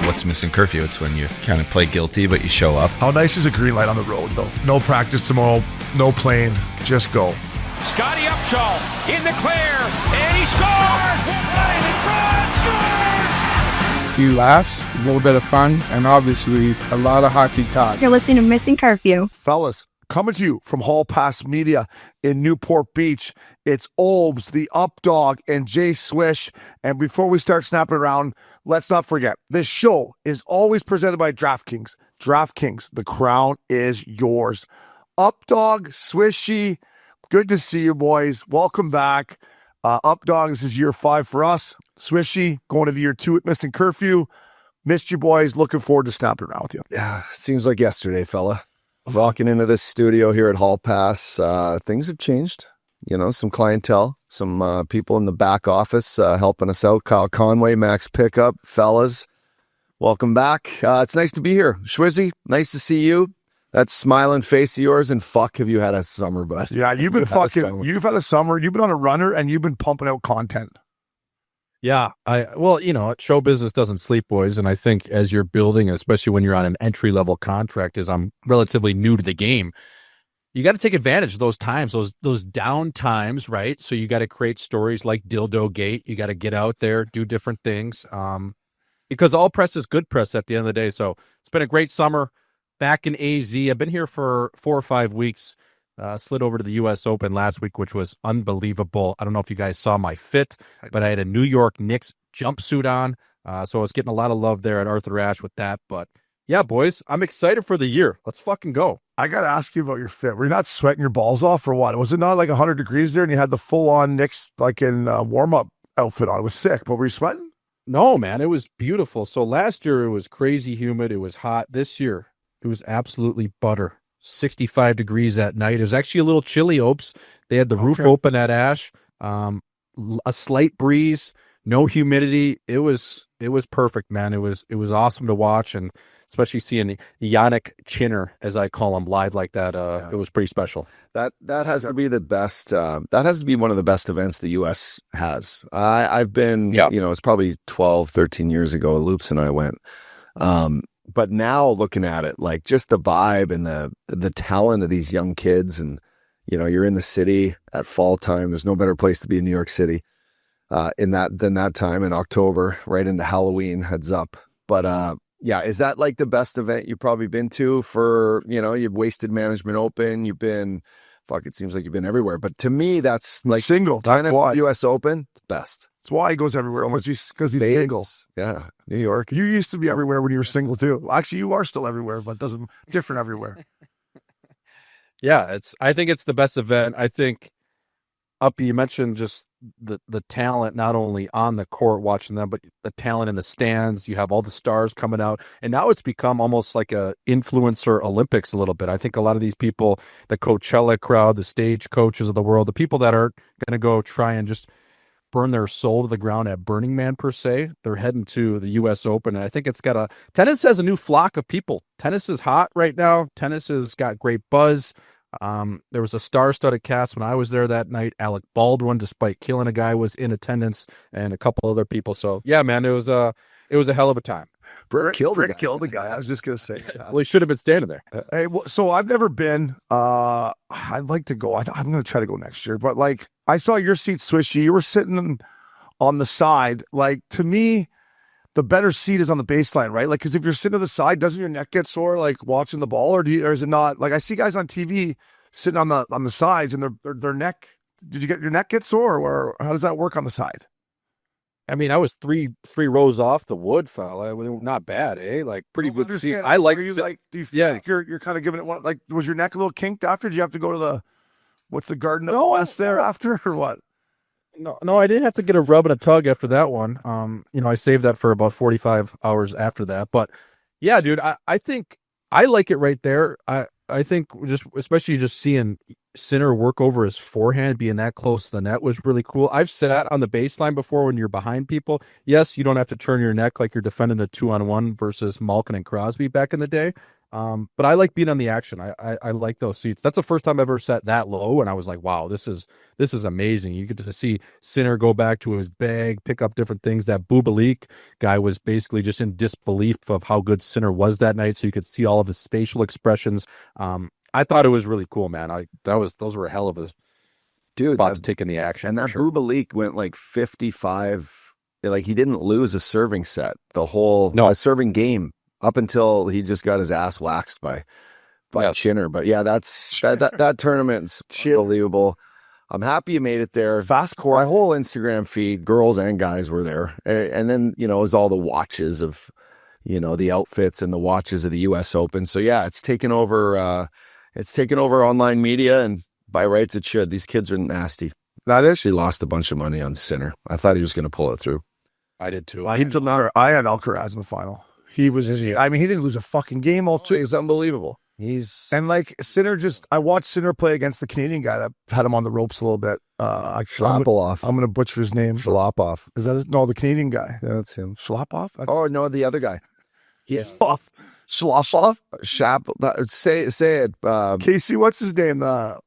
what's Missin Curfew? It's when you kind of play guilty, but you show up. How nice is a green light on the road, though? No practice tomorrow, no plane, just go. Scotty Upshaw in the clear, and he scores! Right in front, scores! A few laughs, a little bit of fun, and obviously a lot of hockey talk. You're listening to Missin Curfew. Fellas, coming to you from Hall Pass Media in Newport Beach, it's Obes, the Updog, and Jay Swish. And before we start snapping around, let's not forget, this show is always presented by DraftKings. DraftKings, the crown is yours. Updog, Swishy, good to see you, boys. Welcome back. Updog, this is year 5 for us. Swishy, going into year 2 at Missin Curfew. Missed you, boys. Looking forward to snapping around with you. Yeah, seems like yesterday, fella. Walking into this studio here at Hall Pass, things have changed. You know, some clientele, some people in the back office helping us out. Kyle Conway, Max Pickup, fellas, welcome back. It's nice to be here. Schwizzy, nice to see you. That smiling face of yours, and fuck, have you had a summer, bud? Yeah, you've been you've had a summer, you've been on a runner, and you've been pumping out content. Yeah, well, you know, show business doesn't sleep, boys, and I think as you're building, especially when you're on an entry-level contract, as I'm relatively new to the game, you got to take advantage of those times, those down times, right? So you got to create stories like Dildo Gate. You got to get out there, do different things, because all press is good press at the end of the day. So it's been a great summer. Back in AZ, I've been here for 4 or 5 weeks. Slid over to the U.S. Open last week, which was unbelievable. I don't know if you guys saw my fit, but I had a New York Knicks jumpsuit on, so I was getting a lot of love there at Arthur Ashe with that. But yeah, boys, I'm excited for the year. Let's fucking go. I got to ask you about your fit. Were you not sweating your balls off or what? Was it not like 100 degrees there and you had the full-on Knicks like in warm-up outfit on? It was sick, but were you sweating? No, man, it was beautiful. So last year it was crazy humid. It was hot. This year it was absolutely butter. 65 degrees at night. It was actually a little chilly, Opes. They had the roof open at Ash. A slight breeze, no humidity. It was perfect, man. It was awesome to watch, and especially seeing Yannick Chinner, as I call him, live like that. It was pretty special. That has to be the best. That has to be one of the best events the U.S. has. I've been, you know, it's probably 12, 13 years ago. Loops and I went. But now looking at it, like just the vibe and the talent of these young kids, and you know, you're in the city at fall time. There's no better place to be in New York City than that time in October, right into Halloween. Heads up. But yeah, is that like the best event you've probably been to for, you know, you've Wasted Management Open, you've been, fuck, it seems like you've been everywhere. But to me, that's like single time U.S. Open, best. That's why he goes everywhere, almost because he's single. Yeah, New York. You used to be everywhere when you were single too. Actually, you are still everywhere, but different everywhere. Yeah, I think it's the best event. I think, Uppy, you mentioned just the talent, not only on the court watching them, but the talent in the stands. You have all the stars coming out, and now it's become almost like a influencer Olympics a little bit. I think a lot of these people, the Coachella crowd, the stage coaches of the world, the people that aren't going to go try and just burn their soul to the ground at Burning Man per se, they're heading to the U.S. Open, and I think tennis has a new flock of people. Tennis is hot right now. Tennis has got great buzz. There was a star-studded cast when I was there that night. Alec Baldwin, despite killing a guy, was in attendance, and a couple other people. So yeah, man, it was a hell of a time. Brick killed the guy. I was just gonna say. Well, he should have been standing there. Hey, so I've never been. I'd like to go. I'm gonna try to go next year. But like, I saw your seat, Swishy. You were sitting on the side. Like, to me, the better seat is on the baseline, right? Like, because if you're sitting to the side, doesn't your neck get sore like watching the ball, or is it not? Like, I see guys on TV sitting on the sides, and their neck. Did you get your neck get sore, or how does that work on the side? I mean, I was three rows off the wood, fella. Not bad, eh? Like, pretty good seat. I like. Do you feel like you're kind of giving it one? Like, was your neck a little kinked after? Did you have to go to what's the Garden of the West there after, or what? No, I didn't have to get a rub and a tug after that one. You know, I saved that for about 45 hours after that. But yeah, dude, I think I like it right there. I think especially just seeing Sinner work over his forehand, being that close to the net was really cool. I've sat on the baseline before when you're behind people. Yes, you don't have to turn your neck like you're defending a 2-on-1 versus Malkin and Crosby back in the day. But I like being on the action. I like those seats. That's the first time I've ever sat that low, and I was like, wow, this is amazing. You get to see Sinner go back to his bag, pick up different things. That Bubalik guy was basically just in disbelief of how good Sinner was that night, so you could see all of his facial expressions. I thought it was really cool, man. Those were a hell of a spot to take in the action. And that Bubalik went like 55. Like he didn't lose a serving set the whole serving game up until he just got his ass waxed by Chinner. But yeah, that tournament's unbelievable. I'm happy you made it there. Fast court. My whole Instagram feed, girls and guys were there. And then, it was all the watches of, the outfits and the watches of the US Open. So yeah, it's taken over online media, and by rights it should. These kids are nasty. That is. She lost a bunch of money on Sinner. I thought he was going to pull it through. I did too. I had Alcaraz in the final. He didn't lose a fucking game all two. He's unbelievable. And like Sinner I watched Sinner play against the Canadian guy that had him on the ropes a little bit. Schlapolov. I'm going to butcher his name. Schlapov. Is that no, the Canadian guy? Yeah, that's him. Schlapov? Oh, no, the other guy. Schlapov? Say it. Casey, what's his name? The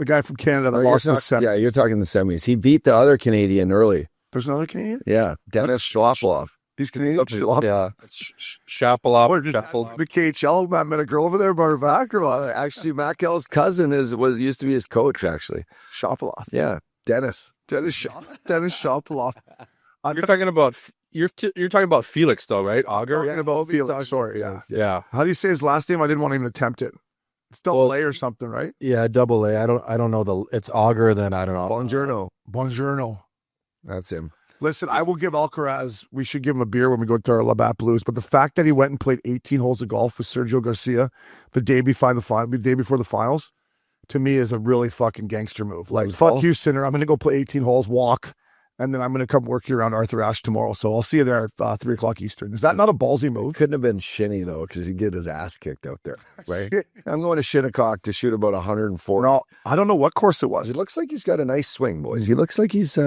guy from Canada that lost in the semis. Yeah, you're talking the semis. He beat the other Canadian early. There's another Canadian? Yeah, Dennis Schlapolov. He's Canadian. Yeah, it's Shapolov. The KHL met a girl over there, brought her back, or what? Actually, Matt Kell's cousin used to be his coach. Actually, Shapolov. Yeah, Dennis Shapolov. You're talking about Felix though, right? Auger. Talking about Felix. Sorry, yeah. How do you say his last name? I didn't want to even attempt it. It's double A or something, right? Yeah, double A. I don't know it's Auger. Then I don't know. Buongiorno. That's him. Listen, I will give Alcaraz, we should give him a beer when we go to our Labatt Blues, but the fact that he went and played 18 holes of golf with Sergio Garcia the day before the finals, to me is a really fucking gangster move. Like, fuck you, Sinner. I'm going to go play 18 holes, walk, and then I'm going to come work you around Arthur Ashe tomorrow. So I'll see you there at 3 o'clock Eastern. Is that not a ballsy move? Couldn't have been Shinny, though, because he'd get his ass kicked out there, right? I'm going to Shinnecock to shoot about 104. No, I don't know what course it was. It looks like he's got a nice swing, boys. He looks like he's...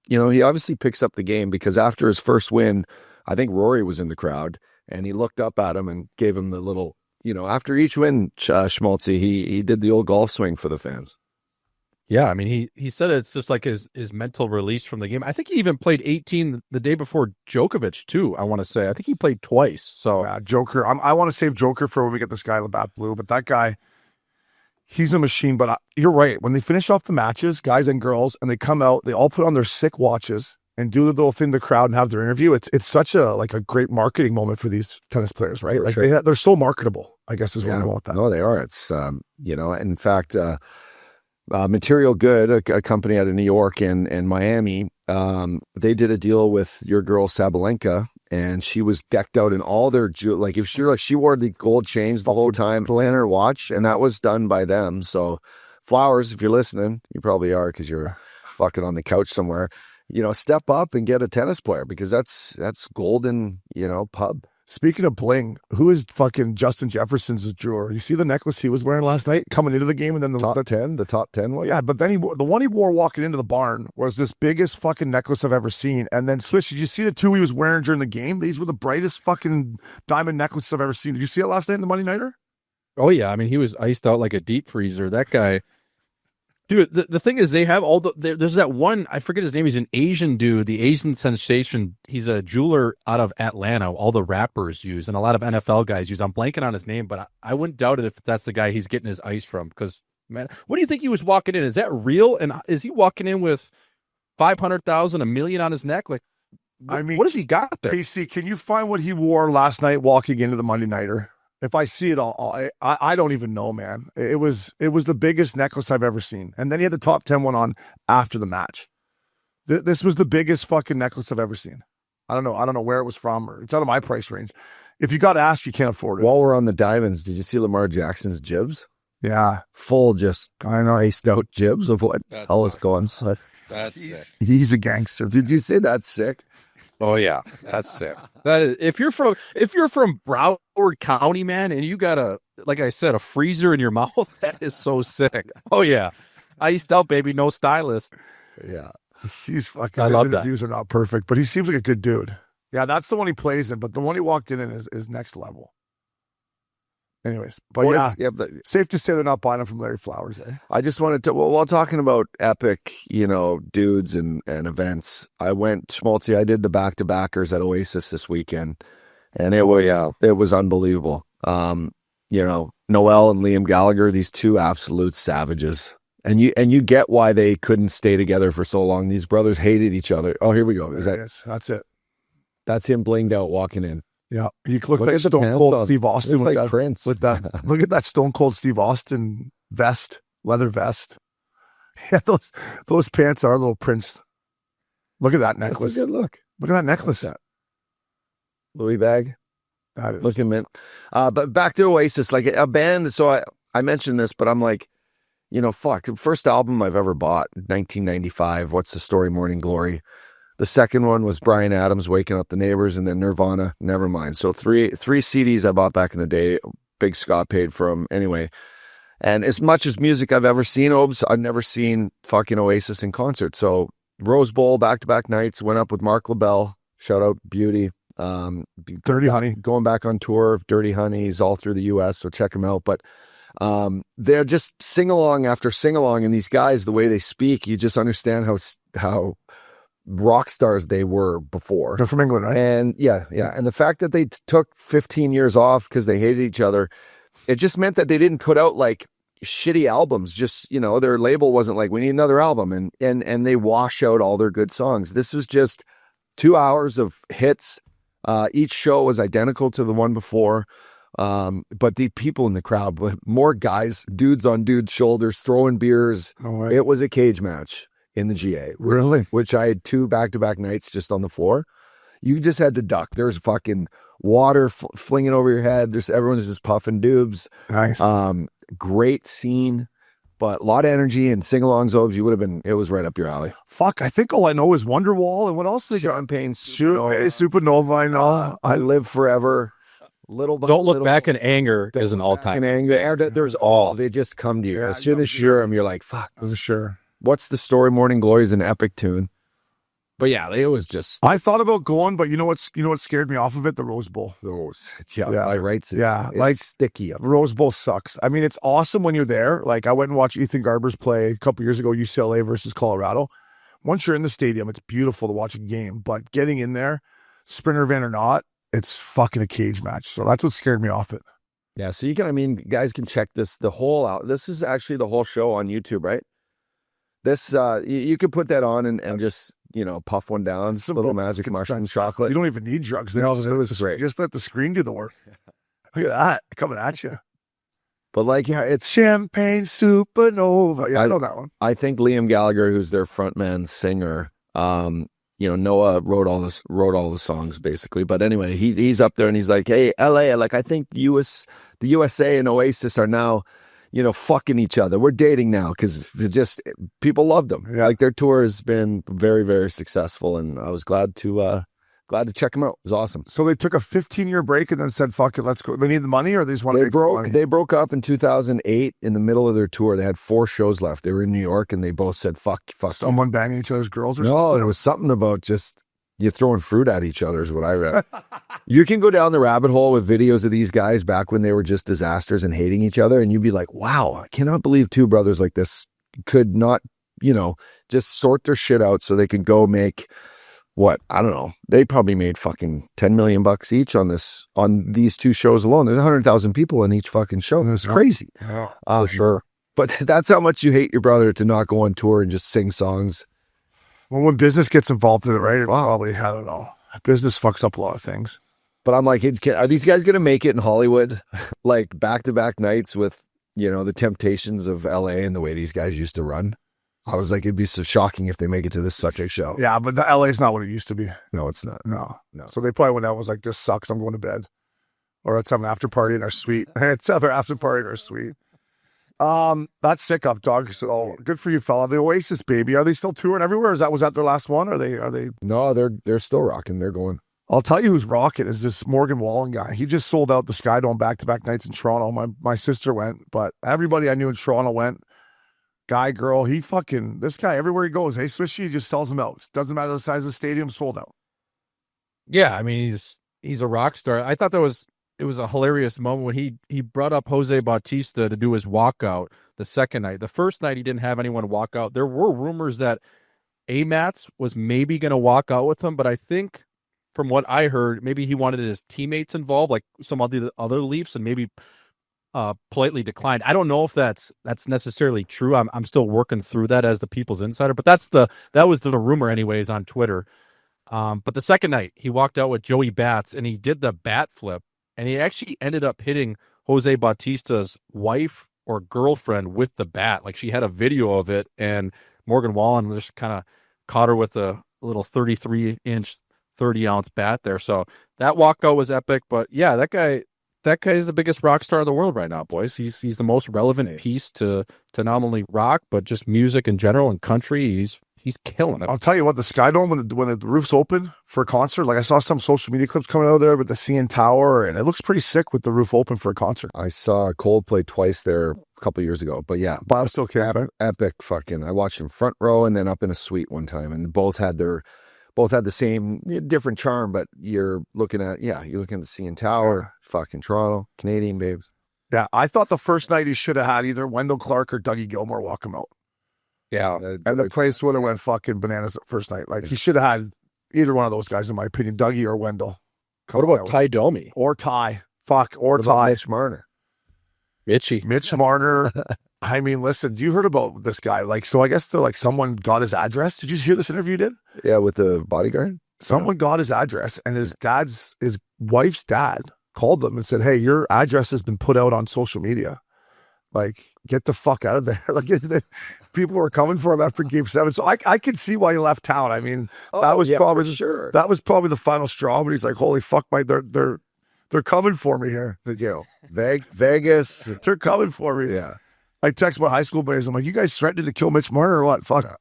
he obviously picks up the game because after his first win, I think Rory was in the crowd and he looked up at him and gave him the little, after each win, Schmaltzy, he did the old golf swing for the fans. Yeah, I mean, he said it's just like his mental release from the game. I think he even played 18 the day before Djokovic too, I want to say. I think he played twice. So Joker, I want to save Joker for when we get this guy Labatt Blue, but that guy... He's a machine, but you're right. When they finish off the matches, guys and girls, and they come out, they all put on their sick watches and do the little thing to the crowd and have their interview. It's such a great marketing moment for these tennis players, right? For sure. They're so marketable, I guess is what I want with that. No, they are. It's, in fact, Material Good, a company out of New York and Miami, they did a deal with your girl Sabalenka, and she was decked out in all their jewelry. Like she wore the gold chains the whole time, playing her watch, and that was done by them. So, Flowers, if you're listening, you probably are because you're fucking on the couch somewhere. Step up and get a tennis player because that's golden, pub. Speaking of bling, who is fucking Justin Jefferson's jeweler? You see the necklace he was wearing last night coming into the game, and then the top 10 one? Yeah, but then the one he wore walking into the barn was this biggest fucking necklace I've ever seen. And then Swish, did you see the two he was wearing during the game? These were the brightest fucking diamond necklaces I've ever seen. Did you see it last night in the Monday Nighter? Oh yeah, I mean he was iced out like a deep freezer. That guy. Dude, the thing is, they have there's that one, I forget his name, he's an Asian dude, the Asian sensation. He's a jeweler out of Atlanta, all the rappers use, and a lot of NFL guys use. I'm blanking on his name, but I wouldn't doubt it if that's the guy he's getting his ice from. Because, man, what do you think he was walking in? Is that real? And is he walking in with 500,000, $1 million on his neck? Like, I mean, what has he got there? PC, can you find what he wore last night walking into the Monday Nighter? If I see it all, I don't even know, man. It was the biggest necklace I've ever seen. And then he had the top 10 one on after the match. This was the biggest fucking necklace I've ever seen. I don't know where it was from, or it's out of my price range. If you got asked, you can't afford it. While we're on the diamonds, did you see Lamar Jackson's jibs? Yeah. Full, just, iced out jibs of what hell is going on. That's sick. He's a gangster. Did you say that's sick? Oh yeah, that's sick. That is, if you're from Broward County, man, and you got like I said, a freezer in your mouth, that is so sick. Oh yeah, iced out, baby, no stylist. Yeah, he's fucking. I love his interviews are not perfect, but he seems like a good dude. Yeah, that's the one he plays in, but the one he walked in is next level. Anyways, but but safe to say they're not buying them from Larry Flowers. I just wanted to, while talking about epic, dudes and events, I went, Schmaltzy, I did the back-to-backers at Oasis this weekend, and it was unbelievable. Noel and Liam Gallagher, these two absolute savages. And you get why they couldn't stay together for so long. These brothers hated each other. Oh, here we go. That's it. That's him blinged out walking in. Yeah, he looks like Stone Cold Steve Austin with that Prince. With that, look at that Stone Cold Steve Austin vest, leather vest. Yeah, those pants are a little Prince. Look at that necklace. That's a good look. Look at that necklace. That Louis bag. That is looking mint. But back to Oasis, like a band. So I mentioned this, but I'm like, fuck. First album I've ever bought, 1995. What's the Story? Morning Glory. The second one was Bryan Adams, Waking Up the Neighbors, and then Nirvana, Nevermind. So three CDs I bought back in the day. Big Scott paid for them. Anyway, and as much as music I've ever seen, I've never seen fucking Oasis in concert. So Rose Bowl, back-to-back nights, went up with Mark LaBelle. Shout out Beauty. Dirty Honey. Going back on tour of Dirty Honeys all through the U.S., so check them out. But they're just sing-along after sing-along, and these guys, the way they speak, you just understand how rock stars they were before. They're from England, right? And yeah. And the fact that they took 15 years off because they hated each other, it just meant that they didn't put out like shitty albums. Just, their label wasn't like, we need another album. And they wash out all their good songs. This was just 2 hours of hits. Each show was identical to the one before. But the people in the crowd, more guys, dudes on dudes' shoulders, throwing beers. Oh, it was a cage match in the GA. Really? Which I had 2 back-to-back nights just on the floor. You just had to duck. There's fucking water flinging over your head. Everyone's just puffing dubs. Nice. Great scene, but a lot of energy and sing-alongs. It was right up your alley. Fuck, I think all I know is Wonderwall, and what else they got? Champagne, Supernova, I know. I Live Forever. Don't Look Back in Anger is an all-time. There's all. They just come to you. As soon as you hear them, you're like, fuck. Sure. What's the Story? Morning Glory is an epic tune. But yeah, it was just. I thought about going, but you know what scared me off of it? The Rose Bowl. I write it. Yeah, it's like sticky. Rose Bowl sucks. I mean, it's awesome when you're there. Like I went and watched Ethan Garbers play a couple years ago, UCLA versus Colorado. Once you're in the stadium, it's beautiful to watch a game. But getting in there, sprinter event or not, it's fucking a cage match. So that's what scared me off it. Yeah, so guys can check this the whole out. This is actually the whole show on YouTube, right? This you could put that on and just puff one down. Some little magic mushroom chocolate. You don't even need drugs. They all just let the screen do the work. Look at that coming at you. But it's Champagne Supernova. Yeah, I know that one. I think Liam Gallagher, who's their frontman singer, Noah wrote all the songs basically. But anyway, he's up there and he's like, hey, LA, I think the USA and Oasis are now, fucking each other. We're dating now because people loved them. Yeah. Their tour has been very, very successful, and I was glad to check them out. It was awesome. So they took a 15-year break and then said, fuck it, let's go. They need the money, or they just want to make some money? They broke up in 2008 in the middle of their tour. They had 4 shows left. They were in New York, and they both said, fuck. Someone banging each other's girls or something? No, it was something about just you throwing fruit at each other is what I read. You can go down the rabbit hole with videos of these guys back when they were just disasters and hating each other, and you'd be like, wow, I cannot believe 2 brothers like this could not, just sort their shit out so they could go make what, I don't know. They probably made fucking $10 million each on these 2 shows alone. There's 100,000 people in each fucking show. It's crazy. Yeah, for sure. But that's how much you hate your brother, to not go on tour and just sing songs. Well, when business gets involved in it, right? Probably, I don't know. Business fucks up a lot of things. But I'm like, are these guys going to make it in Hollywood? Like back-to-back nights with, the temptations of LA and the way these guys used to run? I was like, it'd be so shocking if they make it to this such a show. Yeah, but the LA is not what it used to be. No, it's not. No. So they probably went out and was like, this sucks, I'm going to bed. Or let's have an after party in our suite. Let's have our after party in our suite. That's sick up, dog. So good for you, fella. The Oasis, baby. Are they still touring everywhere? Was that their last one? Are they? No, they're still rocking. They're going. I'll tell you who's rocking is this Morgan Wallen guy. He just sold out the Skydome back-to-back nights in Toronto. My sister went, but everybody I knew in Toronto went. Guy, girl, this guy, everywhere he goes, hey, Swishy, he just sells them out. Doesn't matter the size of the stadium, sold out. Yeah, I mean, he's a rock star. I thought that was it was a hilarious moment when he brought up Jose Bautista to do his walkout the second night. The first night he didn't have anyone walk out. There were rumors that Amats was maybe going to walk out with him, but I think from what I heard, maybe he wanted his teammates involved, like some of the other Leafs, and maybe politely declined. I don't know if that's necessarily true. I'm still working through that as the People's Insider, but that was the rumor anyways on Twitter. But the second night he walked out with Joey Bats and he did the bat flip, and he actually ended up hitting Jose Bautista's wife or girlfriend with the bat. Like, she had a video of it, and Morgan Wallen just kind of caught her with a little 33-inch, 30-ounce bat there. So that walkout was epic. But yeah, that guy is the biggest rock star in the world right now, boys. He's the most relevant piece to not only rock, but just music in general and country. He's killing it. I'll tell you what, the Sky Dome, when the roof's open for a concert, like I saw some social media clips coming out of there with the CN Tower, and it looks pretty sick with the roof open for a concert. I saw Coldplay twice there a couple years ago, but yeah, Bob's still epic fucking. I watched them front row and then up in a suite one time, and both had the same different charm, but you're looking at the CN Tower, fucking Toronto, Canadian babes. Yeah, I thought the first night he should have had either Wendell Clark or Dougie Gilmore walk him out. Yeah. And the place would have went fucking bananas the first night. Like, he should have had either one of those guys, in my opinion, Dougie or Wendell. What about Ty Domi? Or Ty. Or Ty. Mitch Marner. Mitch Marner. I mean, listen, you heard about this guy. Like, so I guess someone got his address. Did you hear this interview he did? Yeah, with the bodyguard. Someone got his address, and his wife's dad called them and said, "Hey, your address has been put out on social media. Like, get the fuck out of there." Like, people were coming for him after Game 7. So I could see why he left town. I mean, that was probably the final straw. But he's like, "Holy fuck, they're coming for me here." Vegas, they're coming for me. Yeah. I text my high school buddies. I'm like, "You guys threatened to kill Mitch Marner or what?" Fuck.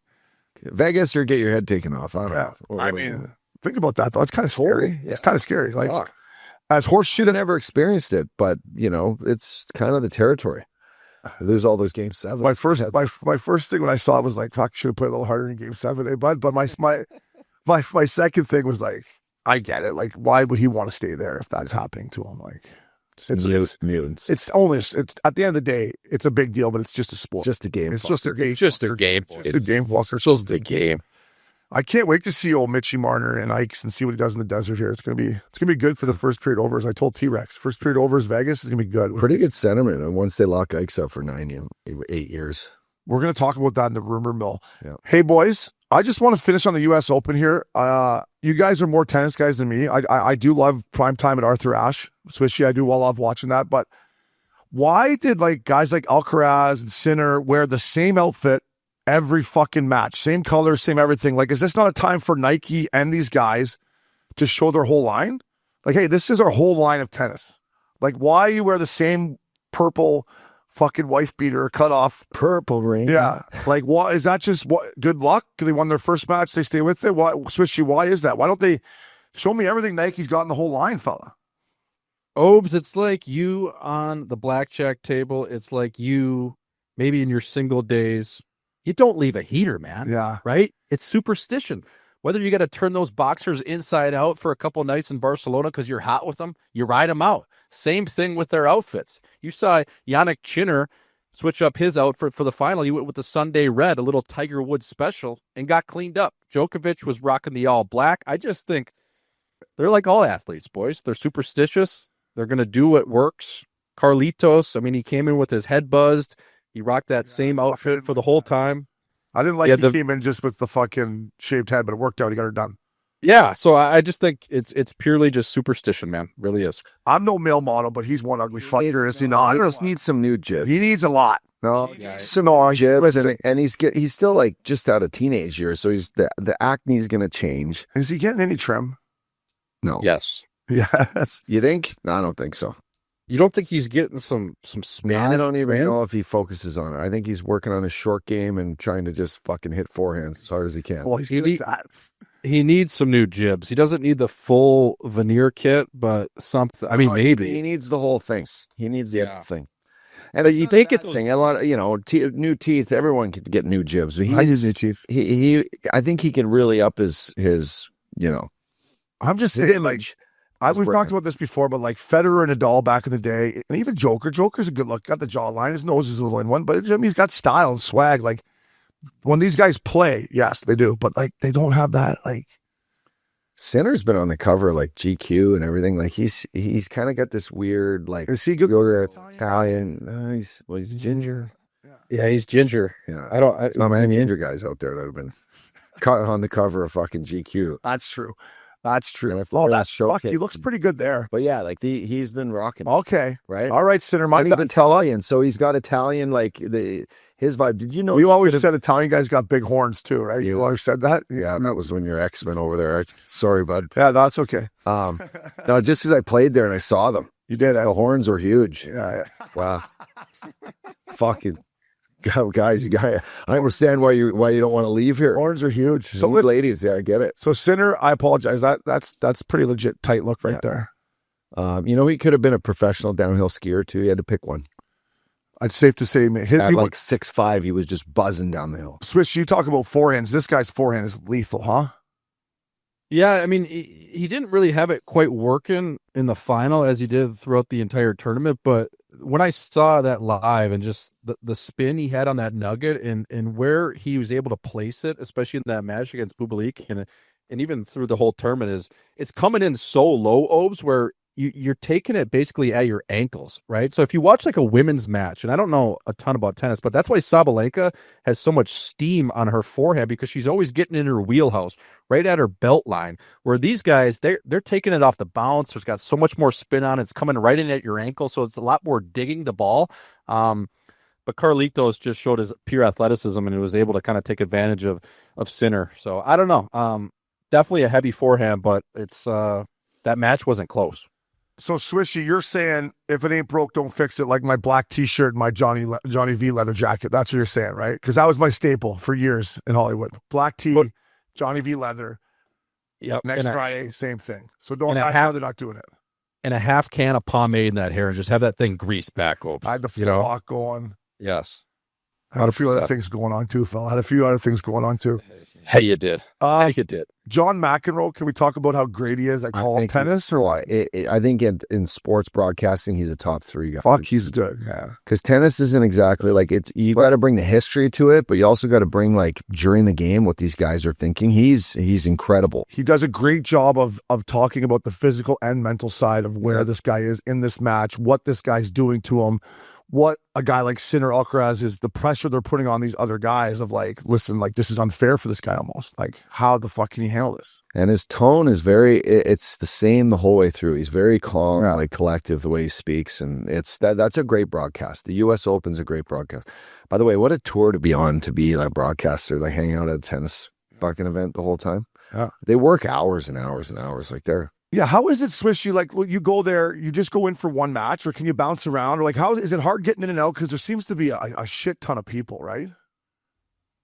Vegas or get your head taken off. I don't know. I mean, think about that though. It's kind of scary. Yeah. It's kind of scary. Like, as horse shit. I never experienced it, but it's kind of the territory. Lose all those Game 7. My first thing when I saw it was like, fuck, should have played a little harder in Game 7, bud. But my second thing was like, I get it. Like, why would he want to stay there if that's happening to him? Like, it's mutants. It's at the end of the day, it's a big deal, but it's just a sport. Just a game. It's just a game. Just a game. It's a game. It's just a game. I can't wait to see old Mitchie Marner and Ike's and see what he does in the desert here. It's gonna be good for the first period overs. I told T-Rex, first period overs Vegas is gonna be good. Pretty good sentiment. And once they lock Ike's up for 8 years, we're gonna talk about that in the rumor mill. Yeah. Hey boys, I just want to finish on the U.S. Open here. You guys are more tennis guys than me. I do love prime time at Arthur Ashe, Swishy. I do love watching that. But why did guys like Alcaraz and Sinner wear the same outfit every fucking match, same color, same everything? Like, is this not a time for Nike and these guys to show their whole line? Like, hey, this is our whole line of tennis. Like, why you wear the same purple fucking wife beater cut off purple ring? Yeah. Like, what is that? Just what? Good luck? They won their first match. They stay with it. Why, Swishy? Why is that? Why don't they show me everything Nike's got in the whole line, fella? Obes, it's like you on the blackjack table. It's like you maybe in your single days. You don't leave a heater, man. Yeah. Right? It's superstition. Whether you got to turn those boxers inside out for a couple nights in Barcelona because you're hot with them, you ride them out. Same thing with their outfits. You saw Yannick Chinner switch up his outfit for the final. He went with the Sunday Red, a little Tiger Woods special, and got cleaned up. Djokovic was rocking the all black. I just think they're like all athletes, boys. They're superstitious. They're going to do what works. Carlitos, I mean, he came in with his head buzzed. He rocked that same outfit for the whole time. I didn't like he came in just with the fucking shaved head, but it worked out. He got her done. Yeah, so I just think it's purely just superstition, man. It really is. I'm no male model, but he's one ugly fucker, is he not? He just needs some new jibs. He needs a lot. No, some more jibs, and he's still like just out of teenage years, so the acne's gonna change. Is he getting any trim? No. Yes. Yes. You think? No, I don't think so. You don't think he's getting some man? I don't even know if he focuses on it. I think he's working on his short game and trying to just fucking hit forehands as hard as he can. Well, he needs some new jibs. He doesn't need the full veneer kit, but something. I mean, maybe he needs the whole thing. He needs the whole thing. And you think it's thing a lot. New teeth. Everyone can get new jibs. But I use new teeth. I think he can really up his. I'm just saying, like, We've talked about this before, but like Federer and Nadal back in the day, and even Joker. Joker's a good look. Got the jawline. His nose is a little in one, but I mean, he's got style and swag. Like when these guys play, yes, they do, but like they don't have that. Like Sinner's been on the cover of, like GQ and everything. Like he's kind of got this weird like. Is he good? Italian? He's ginger. Yeah, he's ginger. Yeah, Not many ginger guys out there that have been caught on the cover of fucking GQ. That's true. That's true. Oh, that's fuck. He looks pretty good there. But yeah, like he's been rocking. Okay, right. All right, Sinner. And he's Italian, so he's got Italian like his vibe. Did you know? You always said Italian guys got big horns too, right? You always said that. Yeah, that was when your ex went over there. Sorry, bud. Yeah, that's okay. No, just because I played there and I saw them. You did. The horns were huge. Yeah. Wow. Fucking. Guys, I understand why you don't want to leave here. Horns are huge. So ladies, yeah, I get it. So Sinner, I apologize. That's pretty legit tight look right there. He could have been a professional downhill skier too. He had to pick one. It's safe to say, at like 6'5", he was just buzzing down the hill. Swish, you talk about forehands. This guy's forehand is lethal, huh? Yeah, I mean, he didn't really have it quite working in the final as he did throughout the entire tournament, but when I saw that live and just the spin he had on that nugget and where he was able to place it, especially in that match against Bubalik and even through the whole tournament, it's coming in so low, Obes, where you're taking it basically at your ankles, right? So if you watch like a women's match, and I don't know a ton about tennis, but that's why Sabalenka has so much steam on her forehand, because she's always getting in her wheelhouse, right at her belt line, where these guys, they're taking it off the bounce. There's got so much more spin on it. It's coming right in at your ankle, so it's a lot more digging the ball. But Carlitos just showed his pure athleticism, and he was able to kind of take advantage of Sinner. So I don't know. Definitely a heavy forehand, but it's that match wasn't close. So Swishy, you're saying if it ain't broke, don't fix it. Like my black T-shirt, and my Johnny V leather jacket. That's what you're saying, right? Because that was my staple for years in Hollywood. Black T, Johnny V leather. Yep. Next Friday, same thing. So don't. They're not doing it. And a half can of pomade in that hair, and just have that thing greased back over. I had the flock going. Yes. I had a few other things going on too, Phil. I had a few other things going on too. Hey, you did. You did. John McEnroe, can we talk about how great he is at calling tennis? Or what? I think in sports broadcasting, he's a top 3 guy. Fuck, he's good. Yeah. Because tennis isn't exactly like you got to bring the history to it, but you also got to bring like during the game what these guys are thinking. He's incredible. He does a great job of talking about the physical and mental side of where this guy is in this match, what this guy's doing to him. What a guy like Sinner Alcaraz is, the pressure they're putting on these other guys of like, listen, like this is unfair for this guy almost. Like, how the fuck can he handle this? And his tone is it's the same the whole way through. He's very calm, like collective the way he speaks. And that's a great broadcast. The US Open's a great broadcast. By the way, what a tour to be on, to be like broadcaster, like hanging out at a tennis fucking event the whole time. Yeah. They work hours and hours and hours. Like yeah, how is it, Swishy? Like, you go there, you just go in for one match, or can you bounce around? Or like, how is it hard getting in and out? Because there seems to be a shit ton of people, right?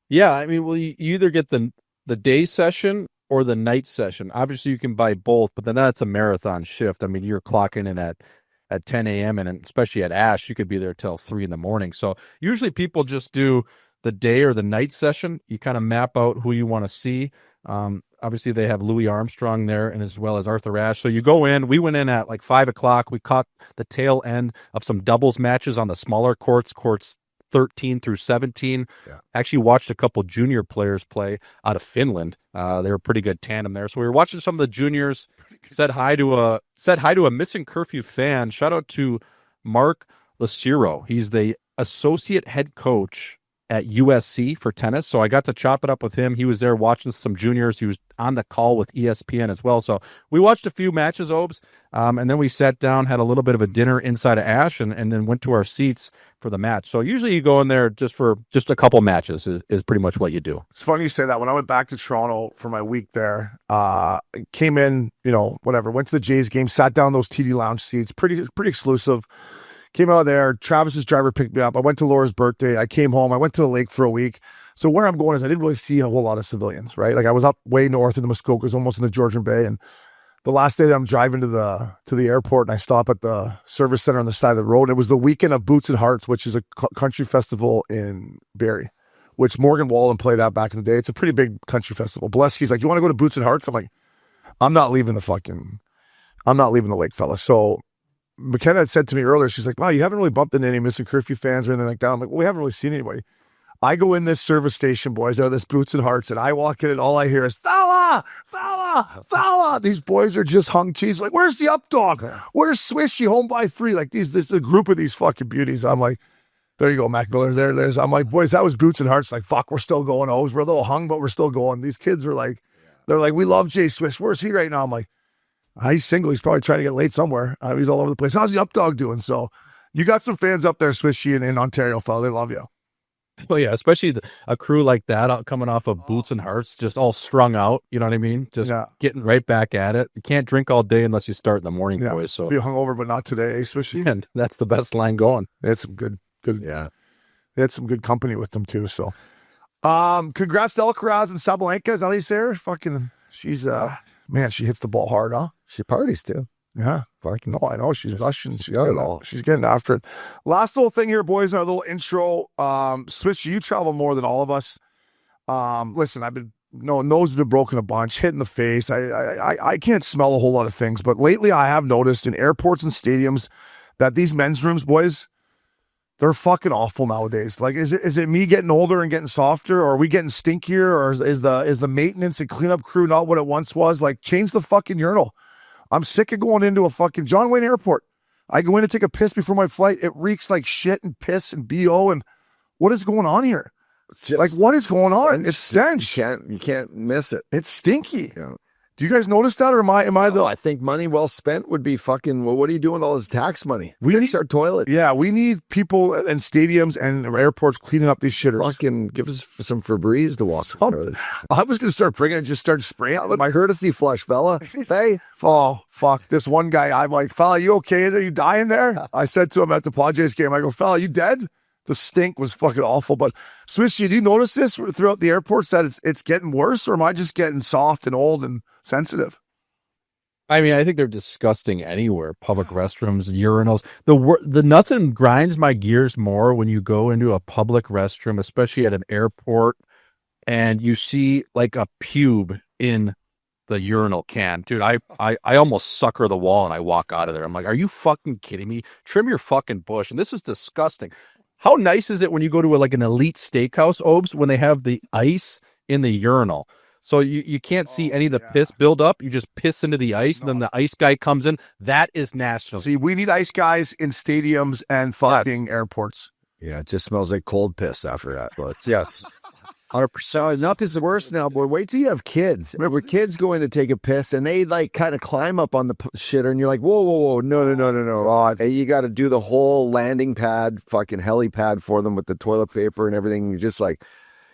Yeah, I mean, well, you either get the day session or the night session. Obviously, you can buy both, but then that's a marathon shift. I mean, you're clocking in at 10 a.m. and especially at Ash, you could be there till 3 a.m. So usually people just do the day or the night session. You kind of map out who you want to see. Obviously, they have Louis Armstrong there, and as well as Arthur Ashe. So you go in. We went in at like 5 o'clock. We caught the tail end of some doubles matches on the smaller courts 13 through 17. Yeah. Actually watched a couple junior players play out of Finland. They were a pretty good tandem there. So we were watching some of the juniors. Said hi to a Missin Curfew fan. Shout out to Mark Laciro. He's the associate head coach at USC for tennis. So I got to chop it up with him. He was there watching some juniors. He was on the call with ESPN as well. So we watched a few matches, Obes, and then we sat down, had a little bit of a dinner inside of Ash, and then went to our seats for the match. So usually you go in there just for a couple matches is pretty much what you do. It's funny you say that. When I went back to Toronto for my week there, came in, went to the Jays game, sat down in those TD Lounge seats, pretty exclusive. Came out of there. Travis's driver picked me up. I went to Laura's birthday. I came home. I went to the lake for a week. So where I'm going is I didn't really see a whole lot of civilians, right? Like I was up way north in the Muskokas, almost in the Georgian Bay. And the last day that I'm driving to the airport, and I stop at the service center on the side of the road. It was the weekend of Boots and Hearts, which is a country festival in Barrie, which Morgan Wallen played at back in the day. It's a pretty big country festival. Bolesky's like, you want to go to Boots and Hearts? I'm like, I'm not leaving the fucking I'm not leaving the lake, fella. So McKenna had said to me earlier, she's like, wow, you haven't really bumped into any Missin Curfew fans or anything like that. I'm like, well, we haven't really seen anybody. I go in this service station, boys, out of this Boots and Hearts, and I walk in and all I hear is, fella, fella, fella. These boys are just hung cheese. Like, where's the up dog? Where's Swishy home by 3? Like, this is a group of these fucking beauties. I'm like, there you go, Mac Miller. There's. I'm like, boys, that was Boots and Hearts. Like, fuck, we're still going. Oh, we're a little hung, but we're still going. These kids are like, they're like, we love Jay Swish. Where's he right now? I'm like, he's single. He's probably trying to get laid somewhere. He's all over the place. How's the up dog doing? So you got some fans up there, Swishy, in Ontario, fella. They love you. Oh yeah, especially a crew like that coming off of Boots and Hearts, just all strung out. You know what I mean? Just getting right back at it. You can't drink all day unless you start in the morning, boys. So be hungover, but not today, eh, Swishy? And that's the best line going. They had some good. Yeah, they had some good company with them too. So, congrats to Alcaraz and Sabalenka. Is that how you say her? Fucking, she's man, she hits the ball hard, huh? She parties too. Yeah, fucking. No, I know she's rushing. She got it all. She's getting after it. Last little thing here, boys. Our little intro. Swish, you travel more than all of us. Listen, I've been nose have been broken a bunch, hit in the face. I can't smell a whole lot of things, but lately I have noticed in airports and stadiums that these men's rooms, boys, they're fucking awful nowadays. Like, is it me getting older and getting softer, or are we getting stinkier, or is the maintenance and cleanup crew not what it once was? Like, change the fucking urinal. I'm sick of going into a fucking John Wayne Airport. I go in to take a piss before my flight. It reeks like shit and piss and BO. And what is going on here? Just, like, what is going on? It's stench. You can't miss it. It's stinky. Yeah. Do you guys notice that, or am I the? I think money well spent would be fucking. Well, what are you doing with all this tax money? We fix our toilets. Yeah, we need people in stadiums and airports cleaning up these shitters. Fucking give us some Febreze to wash. I was gonna start bringing it, just start spraying. My courtesy flush, fella. Hey, oh fuck! This one guy, I'm like, fella, you okay? Are you dying there? I said to him at the Padres game, I go, fella, you dead? The stink was fucking awful. But Swishy, do you notice this throughout the airports that it's getting worse, or am I just getting soft and old and sensitive? I mean, I think they're disgusting anywhere. Public restrooms, urinals. The nothing grinds my gears more when you go into a public restroom, especially at an airport, and you see like a pube in the urinal can. Dude, I almost sucker the wall and I walk out of there. I'm like, are you fucking kidding me? Trim your fucking bush. And this is disgusting. How nice is it when you go to an elite steakhouse, Obes, when they have the ice in the urinal? So you can't see any of the piss build up. You just piss into the ice, and then the ice guy comes in. That is national. See, we need ice guys in stadiums and fucking airports. Yeah, it just smells like cold piss after that. But yes, 100%. Nothing's worse now, boy. Wait till you have kids. Remember, kids go in to take a piss, and they like kind of climb up on the shitter, and you're like, whoa, no. Oh, you got to do the whole landing pad, fucking helipad for them with the toilet paper and everything. You're just like,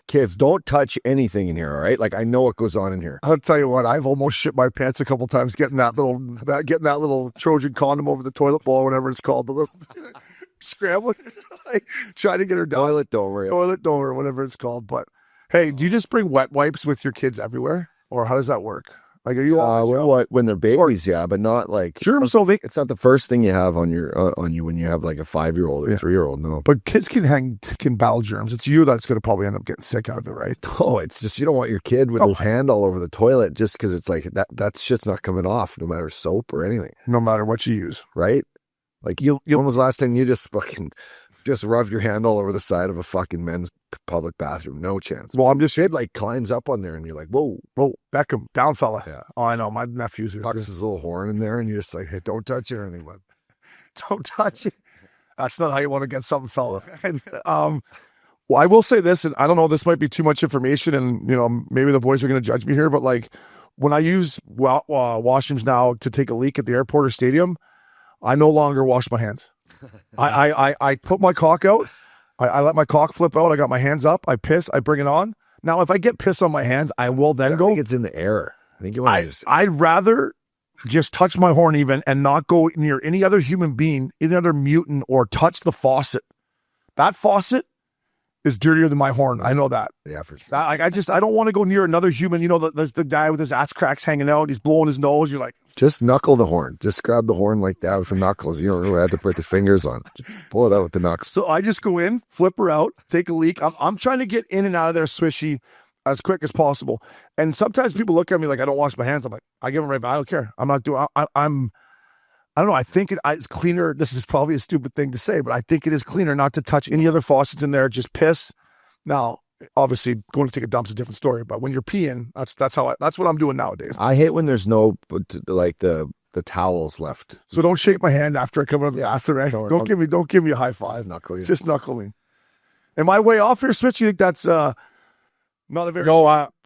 kids, don't touch anything in here, all right? Like, I know what goes on in here. I'll tell you what, I've almost shit my pants a couple times getting that little Trojan condom over the toilet bowl, whatever it's called, the little scrambling, like, trying to get her down. Toilet domer, whatever it's called. But hey, do you just bring wet wipes with your kids everywhere, or how does that work? Like, are you when they're babies, yeah, but not like germs. So it's not the first thing you have on you when you have like a 5-year-old or 3-year-old. No, but kids can battle germs. It's you that's going to probably end up getting sick out of it, right? Oh, it's just you don't want your kid with his hand all over the toilet just because it's like that shit's not coming off, no matter soap or anything, no matter what you use, right? Like when was the last time you just rubbed your hand all over the side of a fucking men's public bathroom? No chance. Well, I'm just kid like climbs up on there and you're like, whoa, Beckham, down fella. Yeah. Oh, I know. My nephews tucks his little horn in there and you're just like, hey, don't touch it or anything. But don't touch it. That's not how you want to get something, fella. And, well, I will say this, and I don't know, this might be too much information, and maybe the boys are going to judge me here, but like when I use washrooms now to take a leak at the airport or stadium, I no longer wash my hands. I put my cock out. I let my cock flip out. I got my hands up. I piss. I bring it on. Now, if I get piss on my hands, I will then go. I think it's in the air. I think you want to I'd rather just touch my horn even and not go near any other human being, any other mutant, or touch the faucet. That faucet is dirtier than my horn. I know that. Yeah, for sure. I don't want to go near another human. There's the guy with his ass cracks hanging out. He's blowing his nose. You're like, just knuckle the horn. Just grab the horn like that with the knuckles. You don't really have to put the fingers on it. Just pull it out with the knuckles. So I just go in, flip her out, take a leak. I'm trying to get in and out of there, Swishy, as quick as possible. And sometimes people look at me like I don't wash my hands. I'm like, I give them right back. I don't care. I'm not doing. I don't know. I think it's cleaner. This is probably a stupid thing to say, but I think it is cleaner not to touch any other faucets in there. Just piss. Now, obviously, going to take a dump's a different story. But when you're peeing, that's what I'm doing nowadays. I hate when there's no like the towels left. So don't shake my hand after I come out of the bathroom. Don't give me a high five. Just knuckling. Am I way off here, Switch? You think that's not a very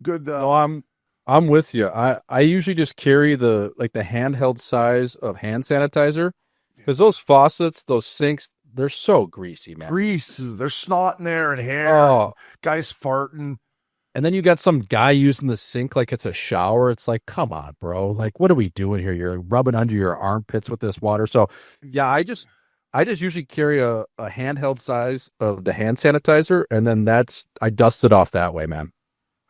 good? No, I'm with you. I usually just carry the handheld size of hand sanitizer because those faucets, those sinks, they're so greasy, man. There's snot in there and hair. Oh. Guys farting. And then you got some guy using the sink like it's a shower. It's like, come on, bro. Like, what are we doing here? You're rubbing under your armpits with this water. So, yeah, I just usually carry a handheld size of the hand sanitizer, and then I dust it off that way, man.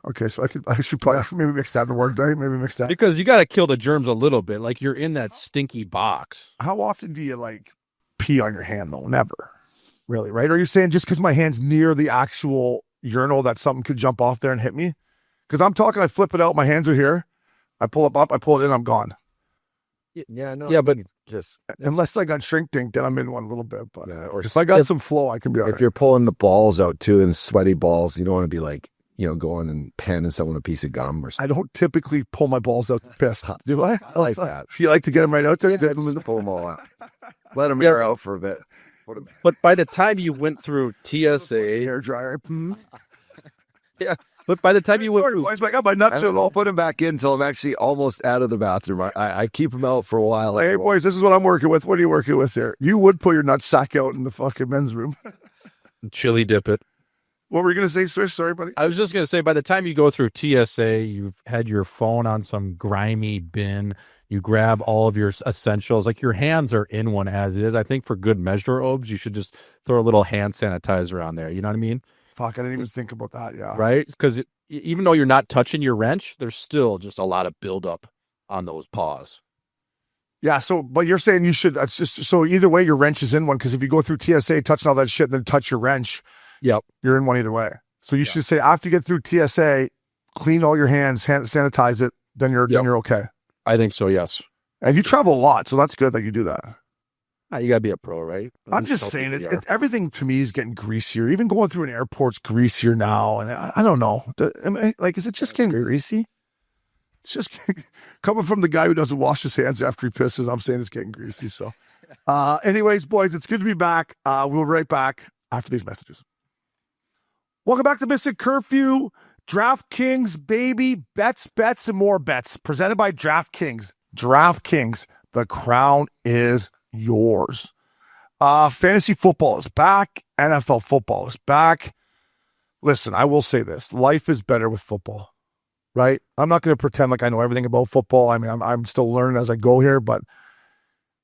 Okay, so I should probably maybe mix that in the workday. Maybe mix that because you got to kill the germs a little bit. Like you're in that stinky box. How often do you pee on your hand though? Never, really, right? Are you saying just because my hand's near the actual urinal that something could jump off there and hit me? Because I'm talking, I flip it out, my hands are here, I pull it up, I pull it in, I'm gone. Yeah, no. Yeah, but just unless I got shrink dink, then I'm in one a little bit. But or if I got some flow, I can be all right. If you're pulling the balls out too and sweaty balls, you don't want to be going and panning someone a piece of gum or something. I don't typically pull my balls out to piss, do I? I like that. If you like to get them right out there, pull them all out. Let them air out for a bit. But by the time you went through TSA, hair dryer, yeah. But by the time you went through, I got my nuts and I'll put them back in until I'm actually almost out of the bathroom. I keep them out for a while. Hey boys, this is what I'm working with. What are you working with here? You would put your nut sack out in the fucking men's room. Chili dip it. What were you going to say, Swish? Sorry, buddy. I was just going to say, by the time you go through TSA, you've had your phone on some grimy bin. You grab all of your essentials. Like your hands are in one as is. I think for good measure, Obes, you should just throw a little hand sanitizer on there. You know what I mean? Fuck, I didn't even think about that. Yeah. Right? Because even though you're not touching your wrench, there's still just a lot of buildup on those paws. Yeah, but you're saying you should, it's just, so either way, your wrench is in one, because if you go through TSA, touching all that shit, and then touch your wrench, yep, you're in one either way. So you should say, after you get through TSA, clean all your hands, sanitize it, then you're okay. I think so, yes. And you travel a lot, so that's good that you do that. You got to be a pro, right? I'm just saying, it's everything to me is getting greasier. Even going through an airport's greasier now, and I don't know. Is it just getting greasy? It's just coming from the guy who doesn't wash his hands after he pisses. I'm saying it's getting greasy. So, anyways, boys, it's good to be back. We'll be right back after these messages. Welcome back to Missin Curfew. DraftKings, baby. Bets, and more bets. Presented by DraftKings. DraftKings, the crown is yours. Fantasy football is back. NFL football is back. Listen, I will say this. Life is better with football. Right? I'm not going to pretend like I know everything about football. I mean, I'm still learning as I go here, but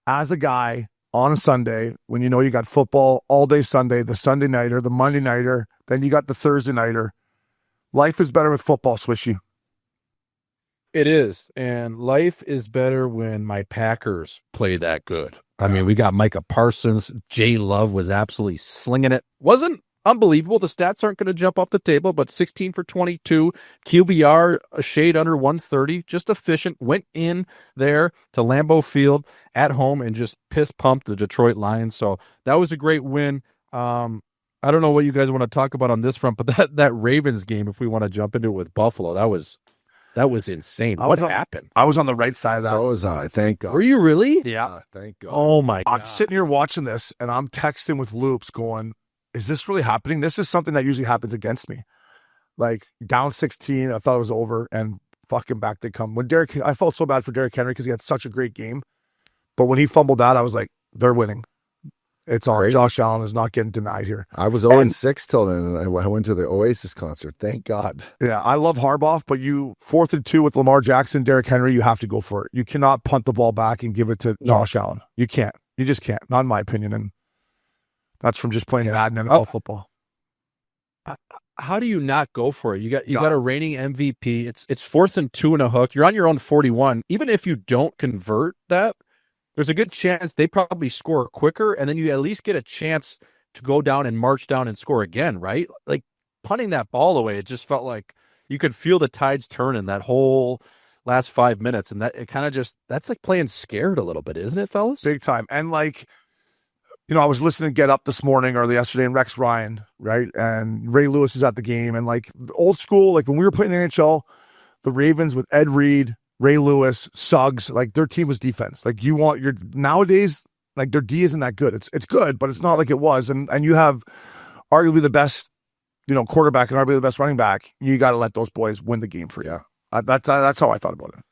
as a guy on a Sunday, when you know you got football all day Sunday, the Sunday nighter, the Monday nighter, then you got the Thursday nighter, life is better with football, Swishy. It is. And life is better when my Packers play that good. I mean, we got Micah Parsons. Jay Love was absolutely slinging it. Wasn't unbelievable. The stats aren't going to jump off the table, but 16 for 22, QBR a shade under 130, just efficient. Went in there to Lambeau Field at home and just piss pumped the Detroit Lions. So that was a great win. I don't know what you guys want to talk about on this front, but that Ravens game, if we want to jump into it with Buffalo, that was insane. What happened? I was on the right side of that. So was I. Thank God. Were you really? Yeah. Thank God. Oh my God. I'm sitting here watching this and I'm texting with Loops going, is this really happening? This is something that usually happens against me. Like down 16, I thought it was over, and fucking back they come. I felt so bad for Derrick Henry because he had such a great game. But when he fumbled that, I was like, they're winning. It's all right. Josh Allen is not getting denied here. I was 0-6 till then, and I went to the Oasis concert. Thank God. Yeah, I love Harbaugh, but 4th and 2 with Lamar Jackson, Derrick Henry, you have to go for it. You cannot punt the ball back and give it to Josh Allen. You can't. You just can't. Not in my opinion. And that's from just playing bad in NFL football. How do you not go for it? You got a reigning MVP. It's 4th and 2 and a hook. You're on your own 41. Even if you don't convert that, there's a good chance they probably score quicker, and then you at least get a chance to go down and march down and score again, right? Like punting that ball away, it just felt like you could feel the tides turning that whole last 5 minutes, and that it kind of that's like playing scared a little bit, isn't it, fellas? Big time. And like, I was listening to Get Up this morning or yesterday, and Rex Ryan, right? And Ray Lewis is at the game. And like old school, like when we were playing the NHL, the Ravens with Ed Reed, Ray Lewis, Suggs, like their team was defense. Like nowadays, like their D isn't that good. It's good, but it's not like it was. And you have arguably the best, quarterback and arguably the best running back. You got to let those boys win the game for you. That's how I thought about it.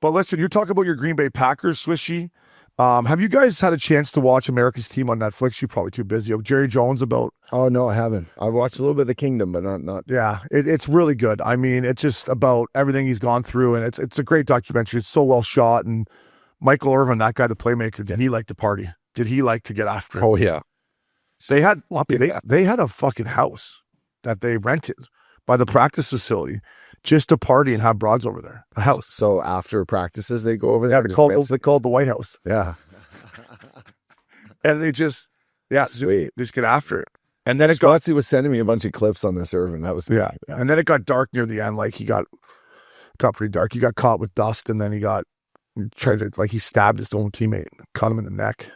But listen, you're talking about your Green Bay Packers, Swishy. Have you guys had a chance to watch America's Team on Netflix? You're probably too busy. Jerry Jones about... Oh, no, I haven't. I've watched a little bit of The Kingdom, but not... Yeah, it's really good. I mean, it's just about everything he's gone through, and it's a great documentary. It's so well shot, and Michael Irvin, that guy, the playmaker, did he like to party? Did he like to get after it? Oh, yeah. So they had a fucking house that they rented by the practice facility just to party and have broads over there. A house. So after practices, they go over there? Yeah, they called the White House. Yeah. And they just get after it. And then Scottsy was sending me a bunch of clips on this Irvin. That was yeah. And then it got dark near the end. Like he got pretty dark. He got caught with dust, and then he stabbed his own teammate, cut him in the neck.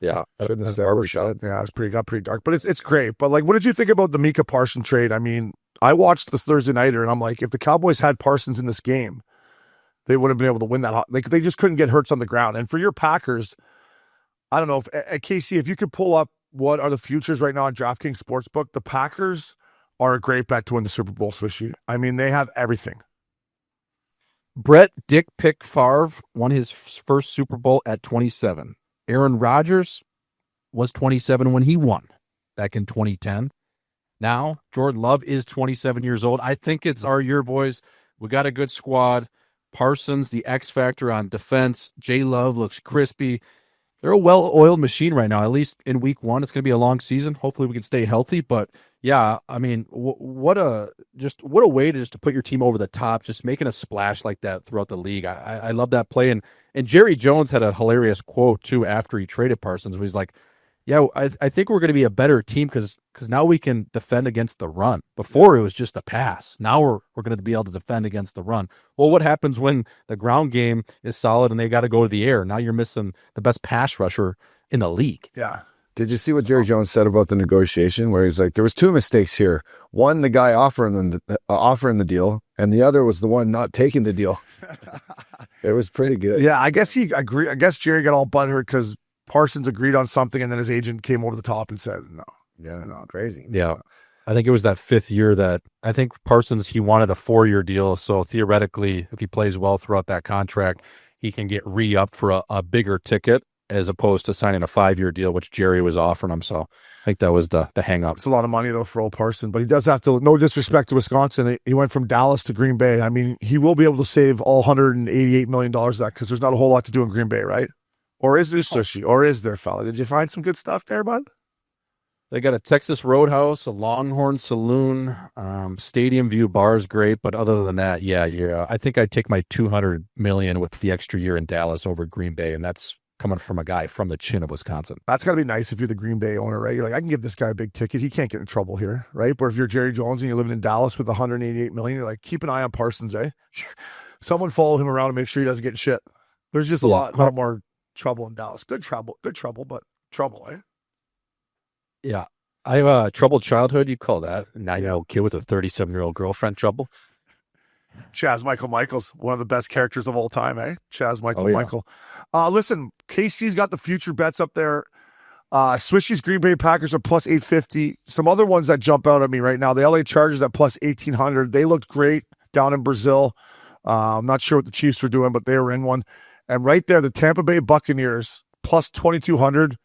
Yeah, shouldn't have barbershop. Yeah, got pretty dark, but it's great. But like, what did you think about the Mika Parsons trade? I mean, I watched the Thursday nighter, and I'm like, if the Cowboys had Parsons in this game, they would have been able to win that. Like, they just couldn't get Hurts on the ground. And for your Packers, I don't know if at KC, if you could pull up what are the futures right now on DraftKings Sportsbook, the Packers are a great bet to win the Super Bowl. Swishy. I mean, they have everything. Brett Dick Pick Favre won his first Super Bowl at 27. Aaron Rodgers was 27 when he won back in 2010. Now, Jordan Love is 27 years old. I think it's our year, boys. We got a good squad. Parsons, the X factor on defense. J Love looks crispy. They're a well-oiled machine right now, at least in week one. It's going to be a long season. Hopefully we can stay healthy. But, yeah, I mean, what a way to put your team over the top, just making a splash like that throughout the league. I love that play. And Jerry Jones had a hilarious quote, too, after he traded Parsons, where he's like, yeah, I think we're going to be a better team because now we can defend against the run. Before it was just a pass. Now we're going to be able to defend against the run. Well, what happens when the ground game is solid and they got to go to the air? Now you're missing the best pass rusher in the league. Yeah. Did you see what Jerry Jones said about the negotiation? Where he's like, there was two mistakes here. One, the guy offering the deal, and the other was the one not taking the deal. It was pretty good. Yeah, I guess he agreed. I guess Jerry got all butthurt because Parsons agreed on something, and then his agent came over the top and said, no. Yeah, no, crazy. Yeah. I think it was that fifth year that I think Parsons, he wanted a 4-year deal. So theoretically, if he plays well throughout that contract, he can get re-upped for a bigger ticket as opposed to signing a 5-year deal, which Jerry was offering him. So I think that was the hang-up. It's a lot of money, though, for old Parsons, but he does have to, no disrespect to Wisconsin, he went from Dallas to Green Bay. I mean, he will be able to save all $188 million of that because there's not a whole lot to do in Green Bay, right? Or is there, Sushi? Or is there, fella? Did you find some good stuff there, bud? They got a Texas Roadhouse, a Longhorn Saloon, Stadium View bar is great, but other than that, yeah. I think I'd take my $200 million with the extra year in Dallas over Green Bay, and that's coming from a guy from the chin of Wisconsin. That's got to be nice if you're the Green Bay owner, right? You're like, I can give this guy a big ticket. He can't get in trouble here, right? But if you're Jerry Jones and you're living in Dallas with $188 million, you're like, keep an eye on Parsons, eh? Someone follow him around and make sure he doesn't get in shit. There's just a lot more trouble in Dallas. Good trouble, but trouble, eh? Yeah. I have a troubled childhood, you call that. A 9-year-old kid with a 37-year-old girlfriend trouble. Chaz Michael-Michaels, one of the best characters of all time, eh? Chaz Michael-Michael. Listen, KC's got the future bets up there. Swishy's Green Bay Packers are plus 850. Some other ones that jump out at me right now. The LA Chargers at plus 1800. They looked great down in Brazil. I'm not sure what the Chiefs were doing, but they were in one. And right there, the Tampa Bay Buccaneers plus 2200.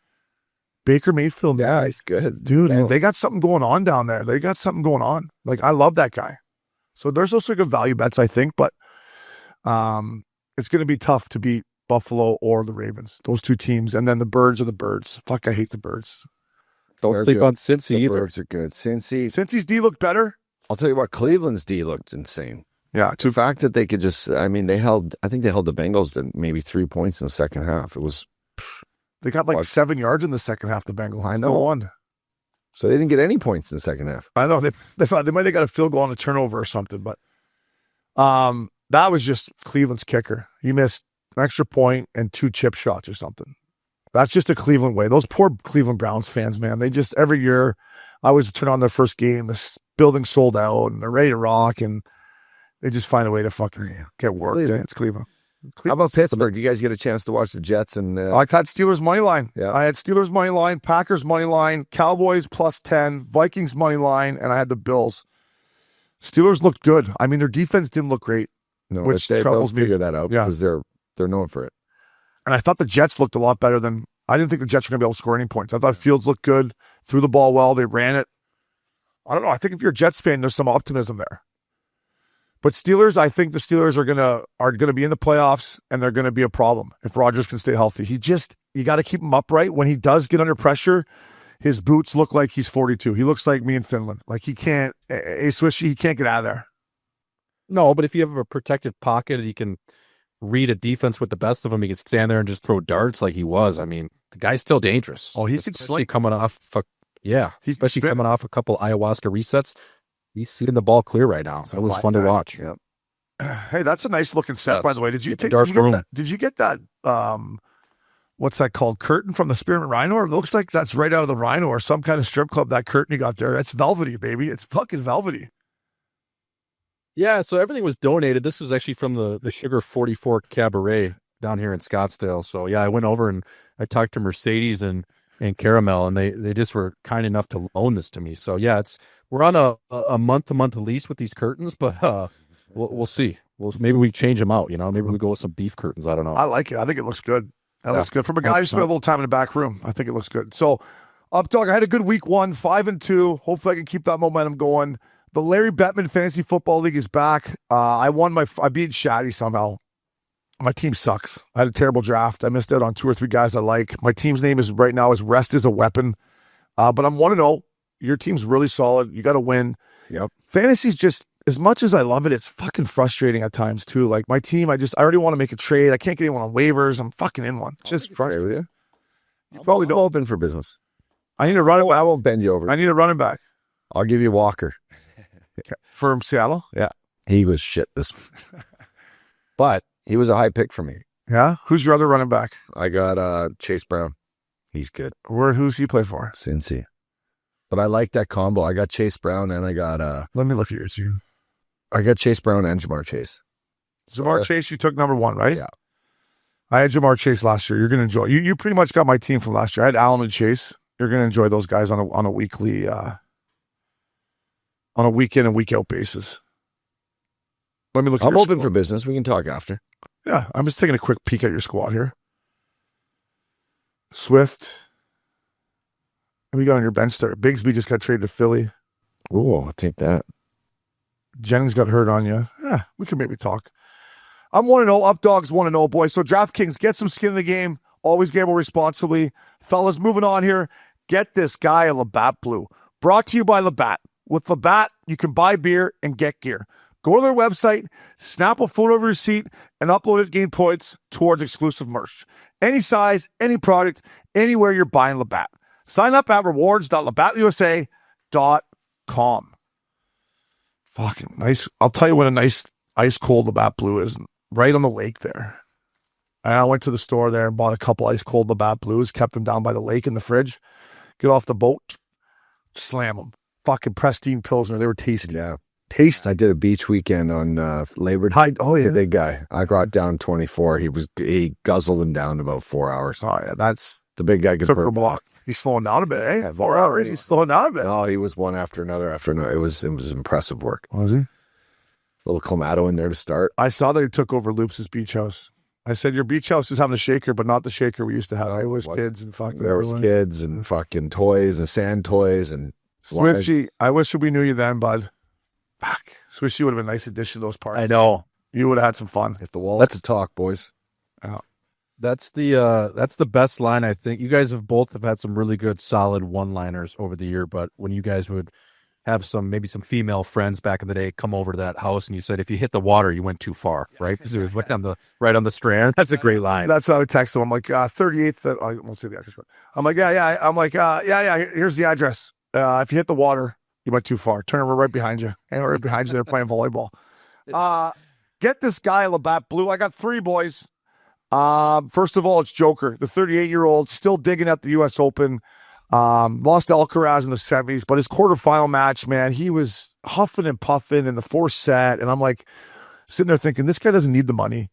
Baker Mayfield. Yeah, he's good. Dude, man, they got something going on down there. They got something going on. Like, I love that guy. So there's also good value bets, I think, but it's going to be tough to beat Buffalo or the Ravens. Those two teams. And then the Birds are the Birds. Fuck, I hate the Birds. Don't sleep on Cincy either. The Birds are good. Cincy's D looked better. I'll tell you what, Cleveland's D looked insane. Yeah. The fact that they could just, I think they held the Bengals to maybe 3 points in the second half. It was... They got like 7 yards in the second half, the Bengals. I know. One. So they didn't get any points in the second half. I know they thought they might have got a field goal on a turnover or something, but that was just Cleveland's kicker. He missed an extra point and 2 chip shots or something. That's just a Cleveland way. Those poor Cleveland Browns fans, man. They just, every year, I always turn on their first game, this building sold out, and they're ready to rock, and they just find a way to fucking get worked. It's Cleveland. How about Pittsburgh? Do you guys get a chance to watch the Jets? And I had Steelers money line. Yeah. I had Steelers money line, Packers money line, Cowboys +10, Vikings money line, and I had the Bills. Steelers looked good. I mean, their defense didn't look great, which troubles me. Figure that out because they're known for it. And I thought the Jets looked a lot better than. I didn't think the Jets were going to be able to score any points. I thought Fields looked good, threw the ball well, they ran it. I don't know. I think if you're a Jets fan, there's some optimism there. But Steelers, I think the Steelers are gonna be in the playoffs, and they're gonna be a problem if Rodgers can stay healthy. You got to keep him upright. When he does get under pressure, his boots look like he's 42. He looks like me in Finland. Like he can't he can't get out of there. No, but if you have a protected pocket, he can read a defense with the best of them. He can stand there and just throw darts like he was. I mean, the guy's still dangerous. Oh, he's especially coming off. Especially coming off a couple ayahuasca resets. He's seeing the ball clear right now. So it was fun to watch. Yep. Hey, that's a nice looking set, by the way. Did you get that? What's that called? Curtain from the Spearmint Rhino? It looks like that's right out of the Rhino or some kind of strip club. That curtain you got there. That's velvety, baby. It's fucking velvety. Yeah. So everything was donated. This was actually from the Sugar 44 Cabaret down here in Scottsdale. So yeah, I went over and I talked to Mercedes and Caramel, and they just were kind enough to loan this to me. So yeah, we're on a month-to-month lease with these curtains, but we'll see. Maybe we change them out. Maybe we go with some beef curtains. I don't know. I like it. I think it looks good. That looks good from a guy who spent a little time in the back room. I think it looks good. So, Updog, I had a good week 1, 5-2. Hopefully, I can keep that momentum going. The Larry Bettman Fantasy Football League is back. I beat Shaddy somehow. My team sucks. I had a terrible draft. I missed out on 2 or 3 guys I like. My team's name is right now is Rest is a Weapon. But I'm 1-0. Your team's really solid. You got to win. Yep. Fantasy's just, as much as I love it, it's fucking frustrating at times too. Like my team, I already want to make a trade. I can't get anyone on waivers. I'm fucking in one. It's just frustrating. With you. You probably don't open for business. I need a running back. I won't bend you over. I need a running back. I'll give you Walker. From Seattle? Yeah. He was shit this week. But he was a high pick for me. Yeah? Who's your other running back? I got Chase Brown. He's good. Who's he play for? Cincy. But I like that combo. I got Chase Brown and I got let me look at your team. I got Chase Brown and Jamar Chase. Jamar Chase, you took number 1, right? Yeah. I had Jamar Chase last year. You're gonna enjoy. You pretty much got my team from last year. I had Allen and Chase. You're gonna enjoy those guys on a weekly on a week in and week out basis. Let me look. I'm open for business. We can talk after. Yeah, I'm just taking a quick peek at your squad here. Swift. And we got on your bench there. Bigsby just got traded to Philly. Oh, I'll take that. Jennings got hurt on you. We can maybe talk. I'm 1-0. Up Dogs 1-0, boys. So DraftKings, get some skin in the game. Always gamble responsibly. Fellas, moving on here. Get this guy a Labatt Blue. Brought to you by Labatt. With Labatt, you can buy beer and get gear. Go to their website, snap a photo of your receipt, and upload it to gain points towards exclusive merch. Any size, any product, anywhere you're buying Labatt. Sign up at rewards.labattusa.com. Fucking nice. I'll tell you what a nice ice cold Labatt Blue is. Right on the lake there. And I went to the store there and bought a couple ice cold Labatt Blues, kept them down by the lake in the fridge. Get off the boat, slam them. Fucking pristine Pilsner. They were tasty. Yeah. Taste. I did a beach weekend on Labor Day. Oh, yeah. The big guy. I brought down 24. He guzzled him down in about 4 hours. Oh, yeah. That's the big guy. Could took a block. He's slowing down a bit, eh? Yeah, 4 hours. He's slowing down a bit. Oh, he was one after another after another. It was impressive work. Was he? A little Clamato in there to start. I saw that he took over Loops' beach house. I said, your beach house is having a shaker, but not the shaker we used to have. There was kids and fucking. There was kids and fucking toys and sand toys and. Swifty, I wish we knew you then, bud. Fuck. Swishy would have been a nice addition to those parties. I know. You would have had some fun. If the walls could talk, boys. Yeah. That's the best line, I think. You guys have both had some really good, solid one-liners over the year, but when you guys would have maybe some female friends back in the day come over to that house and you said, if you hit the water, you went too far, right? Because it was right on the strand. That's a great line. That's how I text them. I'm like, 38th, I won't say the address, but I'm like, yeah. I'm like, yeah, here's the address. If you hit the water, you went too far. Turn over right behind you. And right behind you, they're playing volleyball. Get this guy, Labatt Blue. I got 3 boys. First of all, it's Joker, the 38-year-old, still digging at the U.S. Open. Lost to Alcaraz in the semis, but his quarterfinal match, man, he was huffing and puffing in the 4th set. And I'm like sitting there thinking, this guy doesn't need the money.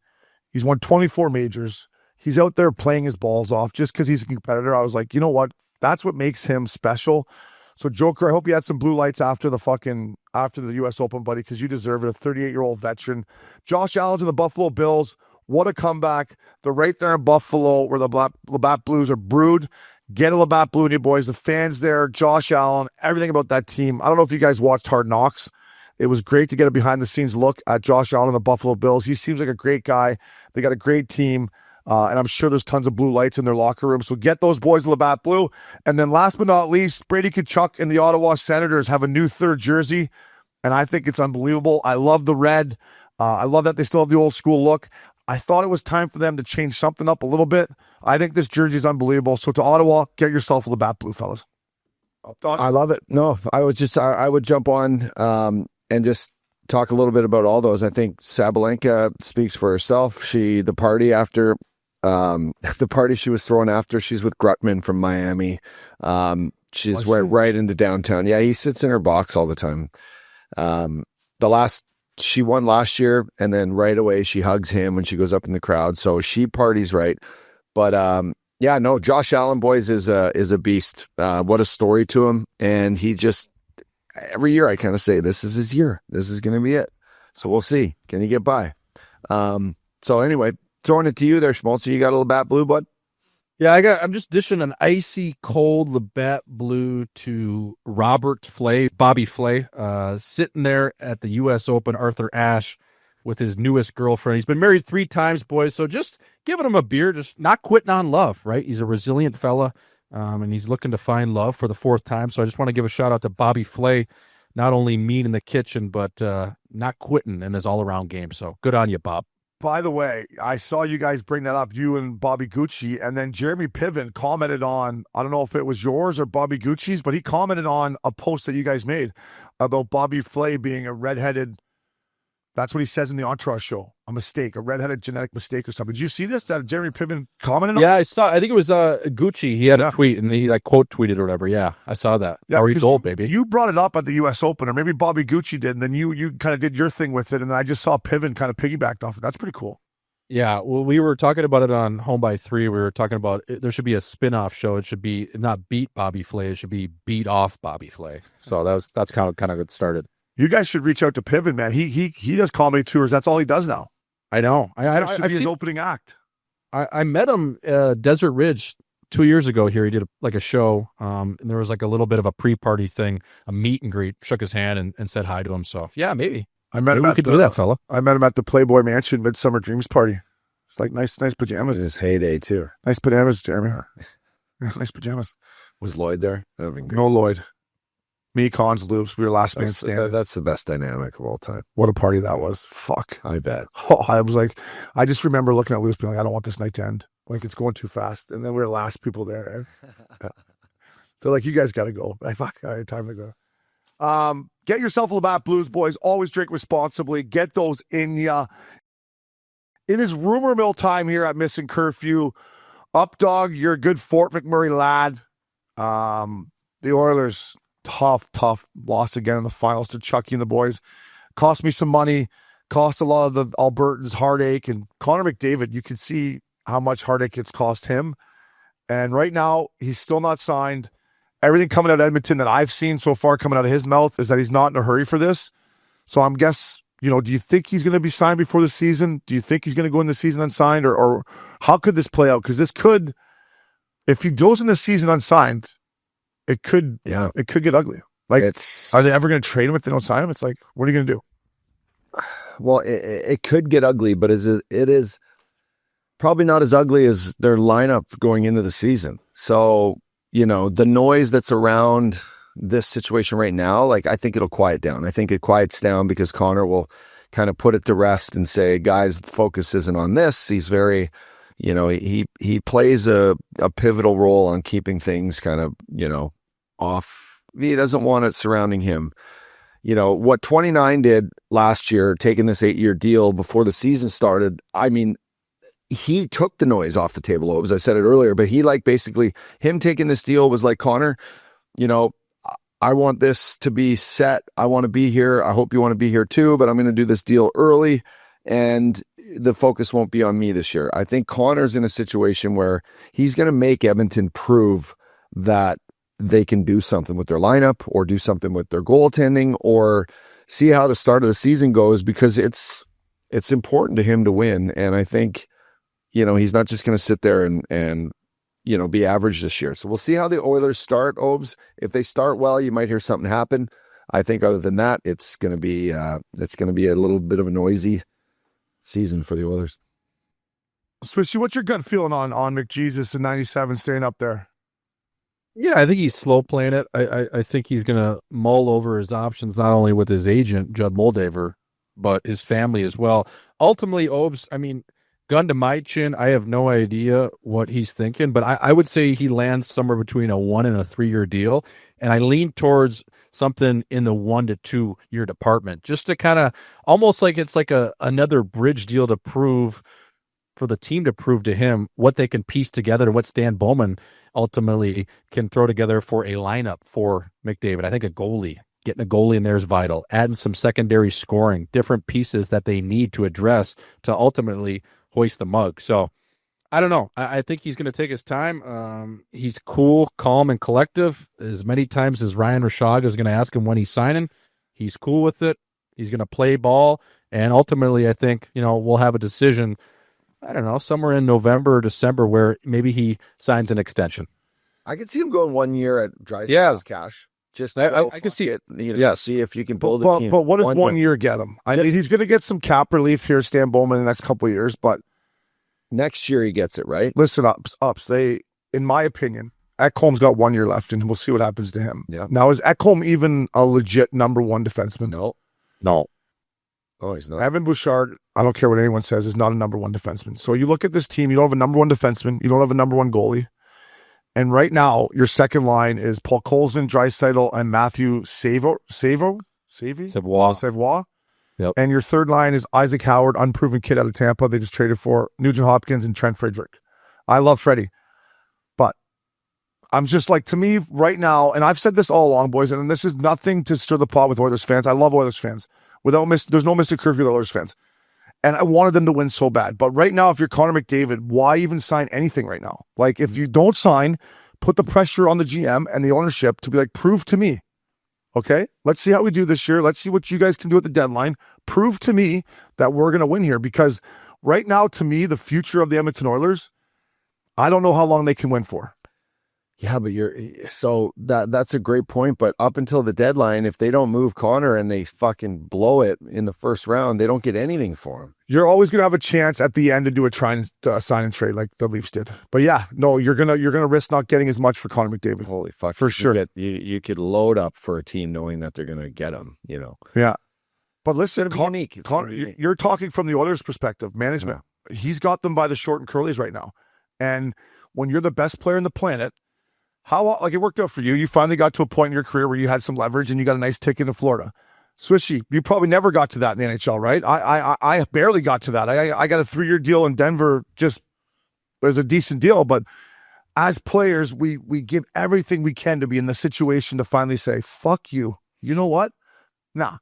He's won 24 majors. He's out there playing his balls off just because he's a competitor. I was like, you know what? That's what makes him special. So Joker, I hope you had some blue lights after the U.S. Open, buddy, because you deserve it. A 38-year-old veteran. Josh Allen to the Buffalo Bills. What a comeback. They're right there in Buffalo where the Labatt Blues are brewed. Get a Labatt Blue in you, boys. The fans there, Josh Allen, everything about that team. I don't know if you guys watched Hard Knocks. It was great to get a behind-the-scenes look at Josh Allen and the Buffalo Bills. He seems like a great guy. They got a great team, and I'm sure there's tons of blue lights in their locker room. So get those boys Labatt Blue. And then last but not least, Brady Tkachuk and the Ottawa Senators have a new 3rd jersey, and I think it's unbelievable. I love the red. I love that they still have the old school look. I thought it was time for them to change something up a little bit. I think this jersey is unbelievable. So to Ottawa, get yourself a Labatt Blue, fellas. I love it. No, I would jump on and just talk a little bit about all those. I think Sabalenka speaks for herself. The party she was throwing after, she's with Grutman from Miami. She's right into downtown. Yeah, he sits in her box all the time. She won last year, and then right away she hugs him when she goes up in the crowd. So she parties right. But yeah, no, Josh Allen, boys, is a beast. What a story to him. And he just, every year I kind of say, this is his year. This is going to be it. So we'll see. Can he get by? So anyway, throwing it to you there, Schmaltz. You got a Labatt Blue, bud? Yeah, I'm just dishing an icy cold Labatt Blue to Bobby Flay, sitting there at the U.S. Open, Arthur Ashe, with his newest girlfriend. He's been married 3 times, boys, so just giving him a beer, just not quitting on love, right? He's a resilient fella, and he's looking to find love for the 4th time. So I just want to give a shout out to Bobby Flay, not only mean in the kitchen, but not quitting in his all-around game. So good on you, Bob. By the way, I saw you guys bring that up, you and Bobby Gucci, and then Jeremy Piven commented on, I don't know if it was yours or Bobby Gucci's, but he commented on a post that you guys made about Bobby Flay being a redheaded, that's what he says in the Entourage show, a mistake, a redheaded genetic mistake or something. Did you see this, that Jeremy Piven commented on? Yeah, I saw, I think it was Gucci. He had a tweet, and he quote tweeted or whatever. Yeah, I saw that. Yeah, or he's old, baby. You brought it up at the U.S. Open, or maybe Bobby Gucci did, and then you kind of did your thing with it, and then I just saw Piven kind of piggybacked off it. That's pretty cool. Yeah, well, we were talking about it on Home by 3. We were talking about there should be a spin-off show. It should be not Beat Bobby Flay. It should be Beat Off Bobby Flay. So that's kind of what it started. You guys should reach out to Piven, man. He does comedy tours. That's all he does now. I know. That should be his opening act. I met him Desert Ridge 2 years ago here. He did a show, and there was like a little bit of a pre-party thing, a meet and greet. Shook his hand and said hi to him. So yeah, maybe. We could do that, fella. I met him at the Playboy Mansion Midsummer Dreams party. It's like nice pajamas. His heyday too. Nice pajamas, Jeremy. Nice pajamas. Was Lloyd there? That would have been great. No Lloyd. Me, Cons, Loops. We were last man standing. That's the best dynamic of all time. What a party that was. Fuck. I bet. Oh, I just remember looking at Loops being like, I don't want this night to end. Like, it's going too fast. And then we were the last people there. Yeah. They're like, you guys got to go. Like, fuck, all right, time to go. Get yourself a Labatt Blues, boys. Always drink responsibly. Get those in ya. It is rumor mill time here at Missin Curfew. Updog, you're a good Fort McMurray lad. The Oilers, tough, lost again in the finals to Chucky and the boys. Cost me some money. Cost a lot of the Albertans heartache. And Connor McDavid, you can see how much heartache it's cost him. And right now, he's still not signed. Everything coming out of Edmonton that I've seen so far coming out of his mouth is that he's not in a hurry for this. So I'm guess, do you think he's going to be signed before the season? Do you think he's going to go in the season unsigned? Or how could this play out? Because this could, if he goes in the season unsigned, it could get ugly. Like, are they ever going to trade him if they don't sign him? It's like, what are you going to do? Well, it could get ugly, but it is probably not as ugly as their lineup going into the season. So, the noise that's around this situation right now, like, I think it'll quiet down. I think it quiets down because Connor will kind of put it to rest and say, guys, the focus isn't on this. He's very, he plays a pivotal role on keeping things kind of, off He doesn't want it surrounding him. You know, what 29 did last year, taking this 8-year deal before the season started, I mean, he took the noise off the table, as I said it earlier, but he basically, him taking this deal was like, Connor, you know, I want this to be set. I want to be here. I hope you want to be here too, but I'm going to do this deal early and the focus won't be on me this year. I think Connor's in a situation where he's going to make Edmonton prove that they can do something with their lineup or do something with their goaltending or see how the start of the season goes, because it's important to him to win. And I think, you know, he's not just going to sit there and, you know, be average this year. So we'll see how the Oilers start, Obes. If they start well, you might hear something happen. I think other than that, it's going to be a little bit of a noisy season for the Oilers. Swishy, what's your gut feeling on McJesus in 97 staying up there? Yeah, I think he's slow playing it. I think he's going to mull over his options, not only with his agent, Judd Moldaver, but his family as well. Ultimately, Obes, I mean, gun to my chin, I have no idea what he's thinking, but I would say he lands somewhere between a 1 and a 3-year deal. And I lean towards something in the 1 to 2 year department, just to kind of almost like it's like another bridge deal to prove for the team to prove to him what they can piece together, what Stan Bowman ultimately can throw together for a lineup for McDavid. I think getting a goalie in there is vital, adding some secondary scoring, different pieces that they need to address to ultimately hoist the mug. So I don't know. I think he's going to take his time. He's cool, calm, and collective. As many times as Ryan Rishaga is going to ask him when he's signing, he's cool with it. He's going to play ball. And ultimately, I think, you know, we'll have a decision, I don't know, somewhere in November or December where maybe he signs an extension. I could see him going 1 year at Drysdale's cash. Just I can see it. You know, see if you can build a team. But what does 1 year get him? I mean, he's going to get some cap relief here, Stan Bowman, in the next couple of years, but next year he gets it, right? Listen, ups. They, in my opinion, Ekholm's got 1 year left, and we'll see what happens to him. Yeah. Now, is Ekholm even a legit number 1 defenseman? No. Oh, he's not. Evan Bouchard, I don't care what anyone says, is not a number 1 defenseman. So you look at this team, you don't have a number 1 defenseman, you don't have a number 1 goalie. And right now, your second line is Paul Colson, Draisaitl, and Matthew Savoie. Yep. And your third line is Isaac Howard, unproven kid out of Tampa. They just traded for Nugent Hopkins and Trent Frederick. I love Freddie. But I'm just like, to me, right now, and I've said this all along, boys, and this is nothing to stir the pot with Oilers fans. I love Oilers fans. There's no Missin Curfew with Oilers fans. And I wanted them to win so bad. But right now, if you're Connor McDavid, why even sign anything right now? Like, if you don't sign, put the pressure on the GM and the ownership to be like, prove to me. Okay? Let's see how we do this year. Let's see what you guys can do at the deadline. Prove to me that we're going to win here. Because right now, to me, the future of the Edmonton Oilers, I don't know how long they can win for. Yeah, but that's a great point. But up until the deadline, if they don't move Connor and they fucking blow it in the first round, they don't get anything for him. You're always gonna have a chance at the end to do a sign and trade like the Leafs did. But yeah, no, you're gonna risk not getting as much for Connor McDavid. Holy fuck, for sure. You could load up for a team knowing that they're gonna get him. You know. Yeah, but listen, Connor, you're talking from the Oilers' perspective, management. Yeah. He's got them by the short and curlies right now, and when you're the best player in the planet. It worked out for you. You finally got to a point in your career where you had some leverage and you got a nice ticket to Florida. Swishy, you probably never got to that in the NHL, right? I barely got to that. I got a 3-year deal in Denver. Just it was a decent deal, but as players, we give everything we can to be in the situation to finally say, fuck you. You know what? Nah.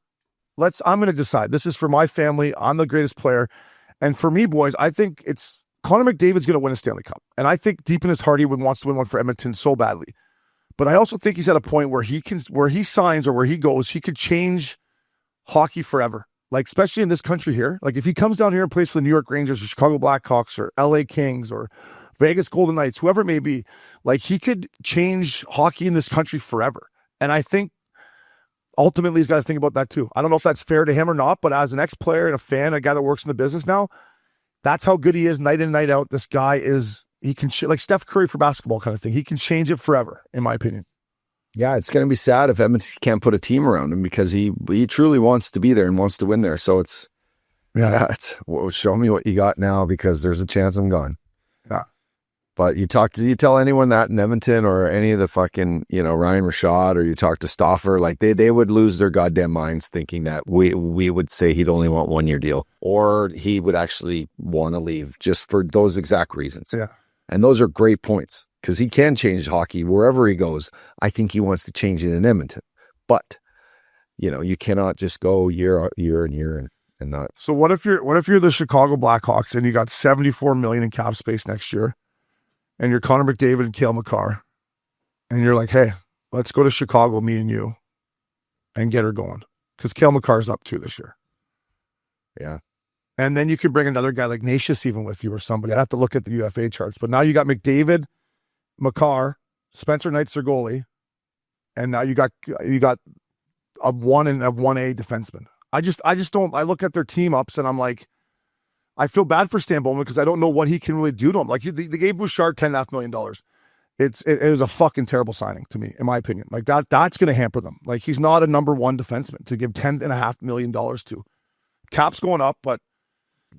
I'm going to decide. This is for my family. I'm the greatest player. And for me, boys, I think it's Connor McDavid's going to win a Stanley Cup. And I think deep in his heart, he wants to win one for Edmonton so badly. But I also think he's at a point where where he signs or where he goes, he could change hockey forever. Like, especially in this country here. Like, if he comes down here and plays for the New York Rangers or Chicago Blackhawks or LA Kings or Vegas Golden Knights, whoever it may be, like, he could change hockey in this country forever. And I think ultimately he's got to think about that too. I don't know if that's fair to him or not, but as an ex-player and a fan, a guy that works in the business now, that's how good he is night in, night out. This guy he can, like Steph Curry for basketball kind of thing. He can change it forever, in my opinion. Yeah, it's going to be sad if Edmonton can't put a team around him because he truly wants to be there and wants to win there. So show me what you got now because there's a chance I'm gone. Yeah. But you tell anyone that in Edmonton or any of the fucking, Ryan Rashad, or you talk to Stauffer, like they would lose their goddamn minds thinking that we would say he'd only want 1 year deal, or he would actually want to leave just for those exact reasons. Yeah. And those are great points because he can change hockey wherever he goes. I think he wants to change it in Edmonton, but you cannot just go year and year and not. So what if you're the Chicago Blackhawks and you got $74 million in cap space next year? And you're Connor McDavid and Cale Makar, and you're like, hey, let's go to Chicago, me and you, and get her going. Because Cale Makar's up too this year. Yeah. And then you could bring another guy like Iciest even with you or somebody. I'd have to look at the UFA charts. But now you got McDavid, Makar, Spencer Knight's their goalie, and now you got a 1 and a 1A defenseman. I just don't. I look at their team ups and I'm like, I feel bad for Stan Bowman because I don't know what he can really do to him. Like they gave Bouchard $10.5 million. It was a fucking terrible signing to me, in my opinion. Like that's going to hamper them. Like he's not a number one defenseman to give $10.5 million to. Cap's going up, but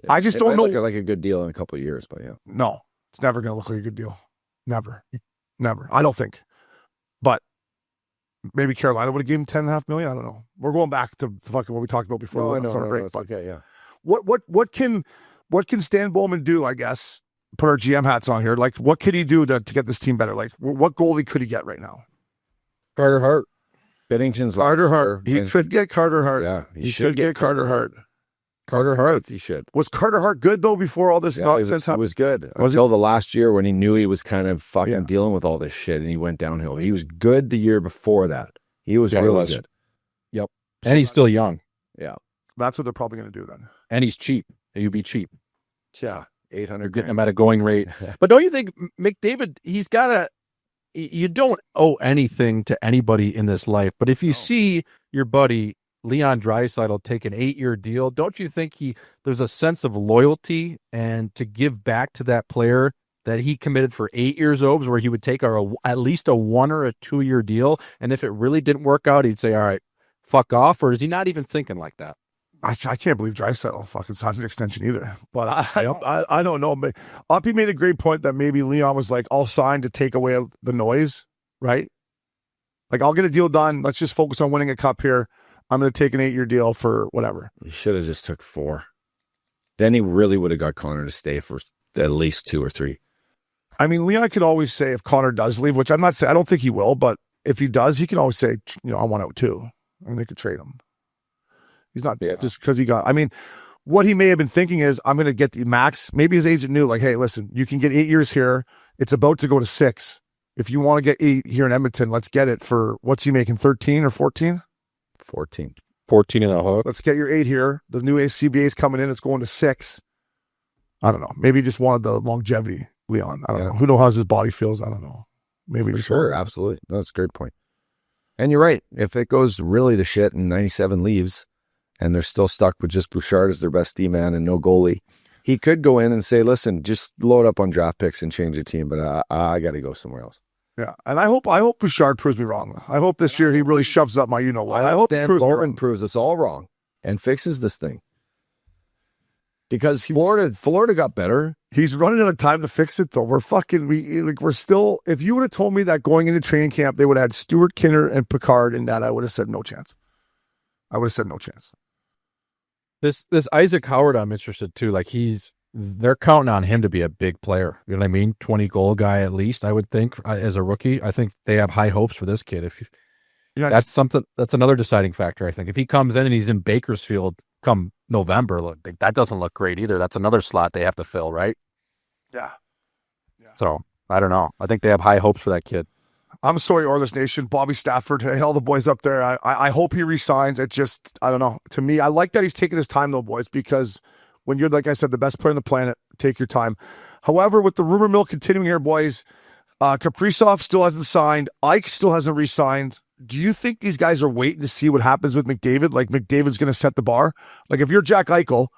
yeah, I just don't know. Look like a good deal in a couple of years, but yeah, no, it's never going to look like a good deal. Never. I don't think. But maybe Carolina would have given him $10.5 million. I don't know. We're going back to fucking what we talked about before. No, okay, yeah. What can Stan Bowman do, I guess, put our GM hats on here, like what could he do to get this team better? Like what goalie could he get right now? Carter Hart. Binnington's Carter Hart. He could get Carter Hart. Yeah, he should get Carter Hart. Carter Hart. He should. Was Carter Hart good, though, before all this nonsense happened? He was good. Until the last year when he knew he was kind of fucking dealing with all this shit and he went downhill. He was good the year before that. He was really good. Yep. And he's still young. Yeah. That's what they're probably going to do then. And he's cheap. He'd be cheap. Yeah. 800. You're getting him at a going rate. But don't you think McDavid, you don't owe anything to anybody in this life. But if you see your buddy Leon Draisaitl take an 8-year deal, don't you think there's a sense of loyalty and to give back to that player that he committed for 8 years Obes, where he would take at least a 1 or a 2-year deal, and if it really didn't work out, he'd say, all right, fuck off, or is he not even thinking like that? I can't believe Draisaitl fucking signed an extension either. But I don't know. But Uppy made a great point that maybe Leon was like, I'll sign to take away the noise, right? Like, I'll get a deal done. Let's just focus on winning a cup here. I'm going to take an 8-year deal for whatever. He should have just took 4. Then he really would have got Connor to stay for at least 2 or 3. I mean, Leon could always say if Connor does leave, which I'm not saying, I don't think he will, but if he does, he can always say, I want out too. And they could trade him. He's not just because what he may have been thinking is, I'm going to get the max. Maybe his agent knew, like, hey, listen, you can get 8 years here. It's about to go to 6. If you want to get 8 here in Edmonton, let's get it for, what's he making, 13 or 14? 14. 14 and a hook. Let's get your 8 here. The new CBA is coming in. It's going to 6. I don't know. Maybe he just wanted the longevity, Leon. I don't know. Who knows how his body feels? I don't know. Maybe for sure. Absolutely. No, that's a great point. And you're right. If it goes really to shit and 97 leaves and they're still stuck with just Bouchard as their best D-man and no goalie, he could go in and say, listen, just load up on draft picks and change the team, but I got to go somewhere else. Yeah, and I hope Bouchard proves me wrong. I hope this year he really shoves up my what. I hope Stan Bowman proves us all wrong and fixes this thing. Because Florida got better. He's running out of time to fix it, though. We're still. If you would have told me that going into training camp they would have had Stuart, Kinner, and Picard in that, I would have said no chance. This Isaac Howard, I'm interested too. Like they're counting on him to be a big player. You know what I mean? 20-goal guy at least, I would think, as a rookie. I think they have high hopes for this kid. That's another deciding factor, I think. If he comes in and he's in Bakersfield come November, that doesn't look great either. That's another slot they have to fill, right? Yeah. So, I don't know. I think they have high hopes for that kid. I'm sorry, Oilers Nation. Bobby Stafford, all the boys up there. I hope he resigns. It just, I don't know. To me, I like that he's taking his time, though, boys, because when you're, like I said, the best player on the planet, take your time. However, with the rumor mill continuing here, boys, Kaprizov still hasn't signed. Ike still hasn't re-signed. Do you think these guys are waiting to see what happens with McDavid? Like, McDavid's going to set the bar? Like, if you're Jack Eichel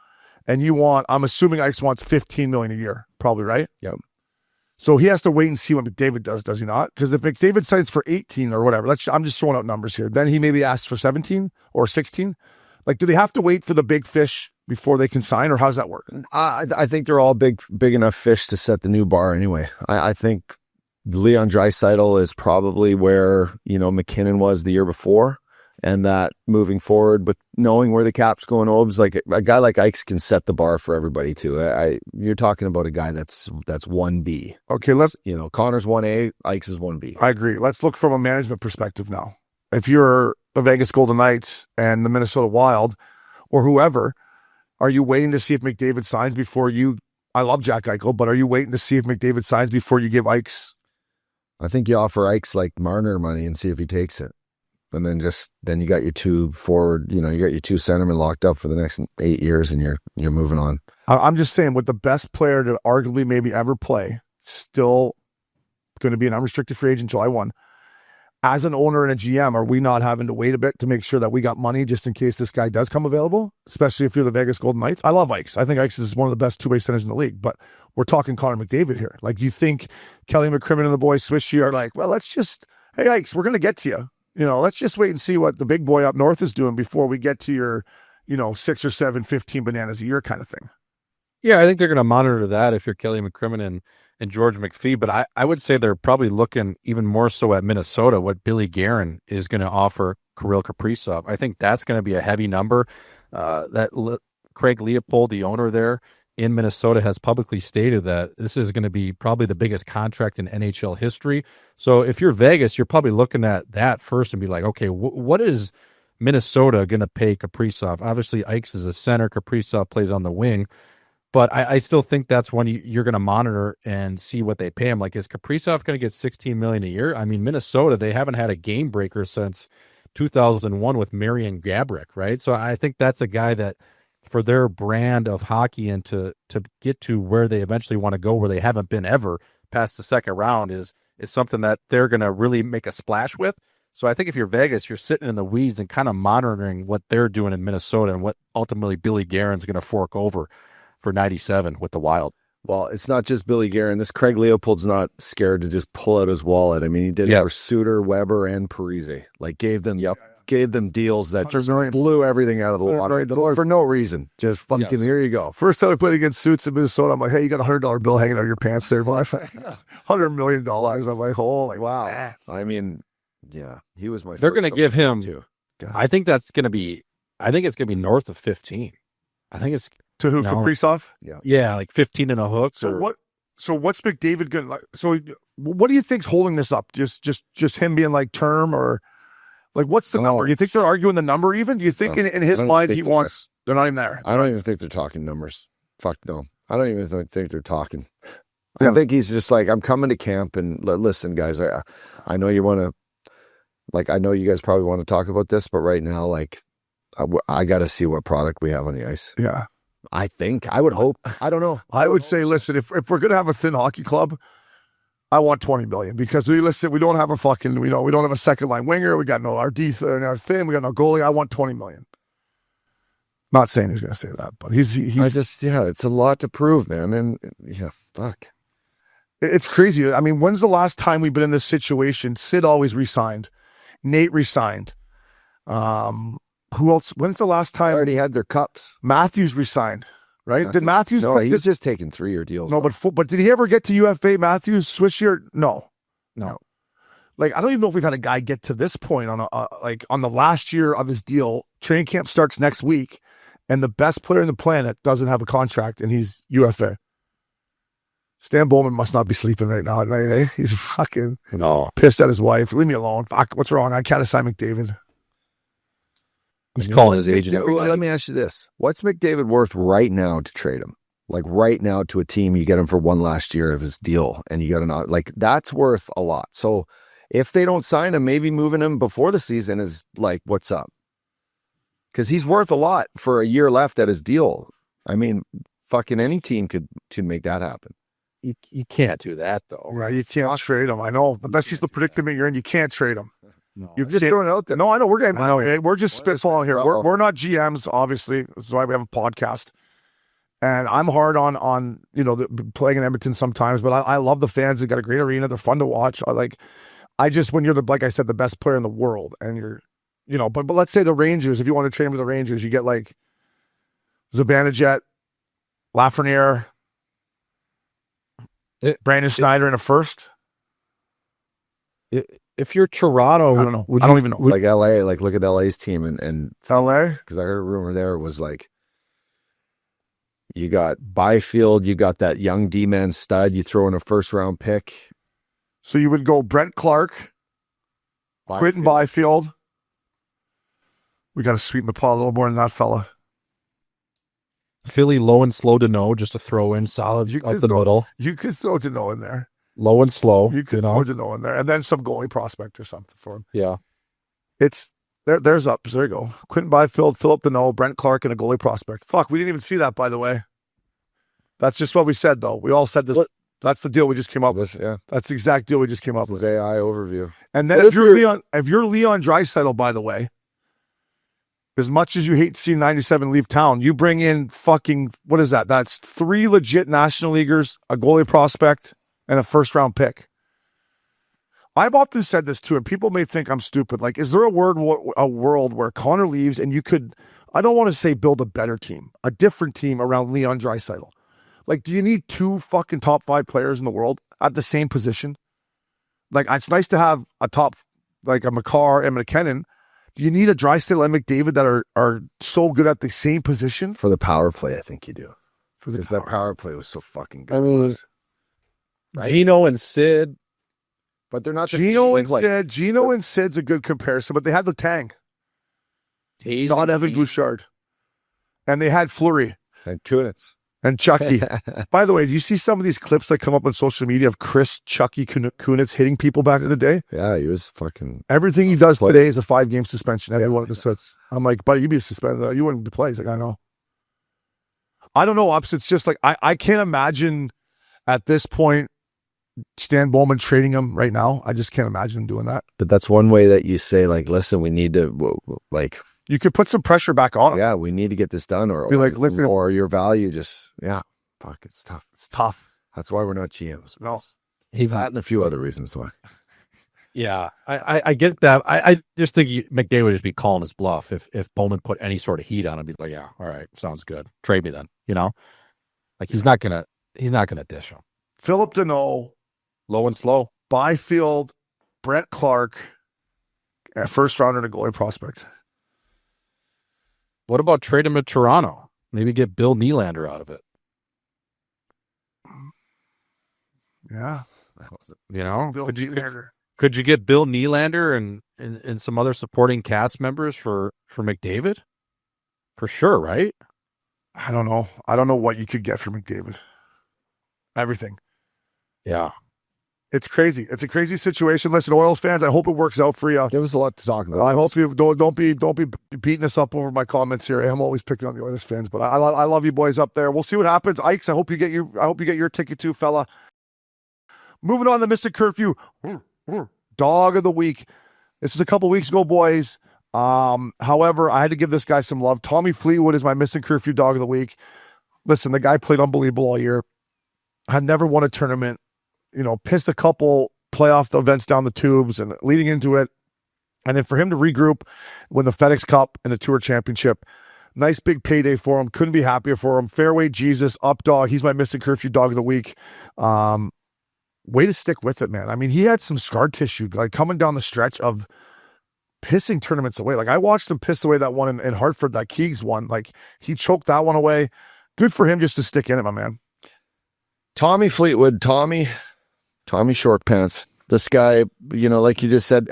and you want, I'm assuming Eichel wants $15 million a year, probably, right? Yep. So he has to wait and see what McDavid does he not? Because if McDavid signs for 18 or whatever, I'm just throwing out numbers here, then he maybe asks for 17 or 16. Like, do they have to wait for the big fish before they can sign, or how does that work? I think they're all big enough fish to set the new bar anyway. I think Leon Draisaitl is probably where, McKinnon was the year before. And that moving forward, but knowing where the cap's going, Obes, like a guy like Ike's can set the bar for everybody too. You're talking about a guy that's 1B. Okay, Connor's 1A, Ike's is 1B. I agree. Let's look from a management perspective now. If you're the Vegas Golden Knights and the Minnesota Wild or whoever, are you waiting to see if McDavid signs before you? I love Jack Eichel, but are you waiting to see if McDavid signs before you give Ike's? I think you offer Ike's like Marner money and see if he takes it. And then you got your two forward, you got your two centermen locked up for the next 8 years, and you're moving on. I'm just saying, with the best player to arguably maybe ever play, still going to be an unrestricted free agent July 1. As an owner and a GM, are we not having to wait a bit to make sure that we got money just in case this guy does come available? Especially if you're the Vegas Golden Knights. I love Ike's. I think Ike's is one of the best two-way centers in the league, but we're talking Connor McDavid here. Like, you think Kelly McCrimmon and the boys Swishy are like, well, hey, Ike's, we're going to get to you. Let's just wait and see what the big boy up north is doing before we get to your, 6 or 7, 15 bananas a year kind of thing. Yeah, I think they're going to monitor that if you're Kelly McCrimmon and George McPhee. But I would say they're probably looking even more so at Minnesota, what Billy Guerin is going to offer Kirill Kaprizov. I think that's going to be a heavy number. Craig Leopold, the owner there in Minnesota, has publicly stated that this is going to be probably the biggest contract in NHL history. So if you're Vegas, you're probably looking at that first and be like, okay, what is Minnesota going to pay Kaprizov? Obviously, Ike's is a center. Kaprizov plays on the wing. But I still think that's when you're going to monitor and see what they pay him. Like, is Kaprizov going to get $16 million a year? I mean, Minnesota, they haven't had a game breaker since 2001 with Marian Gaborik, right? So I think that's a guy that, for their brand of hockey and to get to where they eventually want to go, where they haven't been ever past the second round, is something that they're going to really make a splash with. So I think if you're Vegas, you're sitting in the weeds and kind of monitoring what they're doing in Minnesota and what ultimately Billy Guerin's going to fork over for 97 with the Wild. Well, it's not just Billy Guerin. This Craig Leopold's not scared to just pull out his wallet. I mean, he did it for Suter, Weber, and Parise. Like, gave them deals that just blew everything out of the water for no reason. Just fucking, here you go. First time I played against Suits in Minnesota, I'm like, hey, you got a $100 bill hanging out of your pants there. $100 million. I'm like, holy wow. I mean, yeah, he was my. They're going to give him. Too. I think it's going to be north of 15. I think it's to who? Kaprizov? Yeah, like 15 and a hook. So what's McDavid going to like? So what do you think's holding this up? Just him being like term, or like what's the number? You think they're arguing the number even? Do you think in his mind he wants? They're not even there. I don't even think they're talking numbers. Fuck no. I don't even think they're talking. I think he's just like, I'm coming to camp and listen, guys. I know you want to. Like, I know you guys probably want to talk about this, but right now, like, I got to see what product we have on the ice. Yeah. I would hope. I don't know. I would say, listen, if we're going to have a thin hockey club, I want $20 million, because we don't have a fucking, we don't have a second line winger. We got no RD and our thin. We got no goalie. I want $20 million. Not saying he's going to say that, but he's it's a lot to prove, man. And fuck. It's crazy. I mean, when's the last time we've been in this situation? Sid always resigned. Nate resigned. Who else? When's the last time? Already had their cups. Matthews resigned, right? Did Matthews? No, he's just taking 3-year deals. No, but did he ever get to UFA? Matthews Swiss year? No. Like, I don't even know if we've had a guy get to this point on the last year of his deal. Training camp starts next week, and the best player on the planet doesn't have a contract, and he's UFA. Stan Bowman must not be sleeping right now at night, eh? He's fucking pissed at his wife. Leave me alone. Fuck, what's wrong? I can't assign McDavid. He's calling his agent. Let me ask you this. What's McDavid worth right now to trade him? Like, right now to a team, you get him for one last year of his deal, and you got to like, that's worth a lot. So if they don't sign him, maybe moving him before the season is like, what's up? Because he's worth a lot for a year left at his deal. I mean, fucking any team could make that happen. You can't do that, though. Right, you can't trade him. I know, but that's just the predicament you're in. You can't trade him. No, you're just throwing it out there. No, I know. We're just spitballing here. We're not GMs, obviously. That's why we have a podcast. And I'm hard on playing in Edmonton sometimes, but I love the fans. They got a great arena. They're fun to watch. When you're like I said, the best player in the world, and you're, but let's say the Rangers. If you want to trade him to the Rangers, you get like Zibanejad, Lafreniere, Brandon Schneider in a first. If you're Toronto, I don't know. I don't even know. Like LA, like look at LA's team and LA? Because I heard a rumor there was like, you got Byfield, you got that young D-man stud, you throw in a first-round pick. So you would go Brent Clark, Quentin Byfield. We got to sweeten the pot a little more than that fella. Philly low and slow to know, just to throw in solid up the middle. You could throw Deneau in there. Low and slow. You could throw Deneau in there. And then some goalie prospect or something for him. Yeah. It's there's ups. There you go. Quentin Byfield, Philip Deneau, Brent Clark, and a goalie prospect. Fuck, we didn't even see that, by the way. That's just what we said, though. We all said this. That's the deal we just came up with. Yeah. That's the exact deal we just came up with. AI overview. And then if you're Leon Draisaitl, by the way, as much as you hate to see 97 leave town, you bring in fucking, what is that? That's 3 legit National Leaguers, a goalie prospect, and a first-round pick. I've often said this too, and people may think I'm stupid. Like, is there a world where Connor leaves and you could, I don't want to say build a better team, a different team around Leon Draisaitl? Like, do you need 2 fucking top 5 players in the world at the same position? Like, it's nice to have a top, like a McCarr and McKinnon. Do you need a Draisaitl and McDavid that are so good at the same position? For the power play, I think you do. Because that power play was so fucking good. I mean, right? Gino and Sid. But they're not the Gino same, and Sid. Gino and Sid's a good comparison, but they had the Tang. Not Evan Bouchard. And they had Fleury. And Kunitz. And Chucky. By the way, do you see some of these clips that come up on social media of Chris Chucky Kunitz hitting people back in the day? Yeah, he was fucking... Everything he does today is a 5-game suspension. Everyone that sits. I'm like, buddy, you'd be suspended. You wouldn't play. He's like, I know. I don't know, Ups. It's just like, I can't imagine at this point Stan Bowman trading him right now. I just can't imagine him doing that. But that's one way that you say, like, listen, we need to, like... You could put some pressure back on him. Yeah, we need to get this done, or your value just, fuck, it's tough. It's tough. That's why we're not GMs. No. That and a few other reasons why. Yeah, I get that. I just think McDavid would just be calling his bluff if Bowman put any sort of heat on him. He'd be like, yeah, all right, sounds good. Trade me then, Like, he's not gonna dish him. Philip Deneau. Low and slow. Byfield, Brent Clark, first rounder and a goalie prospect. What about trade him to Toronto? Maybe get Bill Nylander out of it. Yeah. Bill could you get Bill Nylander and some other supporting cast members for McDavid? For sure, right? I don't know. I don't know what you could get for McDavid. Everything. Yeah. It's crazy. It's a crazy situation. Listen, Oilers fans, I hope it works out for you. Give us a lot to talk about. I hope you don't be beating us up over my comments here. I'm always picking on the Oilers fans, but I love you boys up there. We'll see what happens. Ikes, I hope you get your ticket too, fella. Moving on to Missin Curfew. Dog of the week. This is a couple weeks ago, boys. However, I had to give this guy some love. Tommy Fleetwood is my Missin Curfew dog of the week. Listen, the guy played unbelievable all year. Had never won a tournament. Pissed a couple playoff events down the tubes and leading into it. And then for him to regroup, win the FedEx Cup and the Tour Championship, nice big payday for him. Couldn't be happier for him. Fairway Jesus, up dog. He's my Missin Curfew dog of the week. Way to stick with it, man. I mean, he had some scar tissue like coming down the stretch of pissing tournaments away. Like, I watched him piss away that one in Hartford, that Keegs one. Like, he choked that one away. Good for him just to stick in it, my man. Tommy Fleetwood, Tommy Short Pants. This guy, like you just said,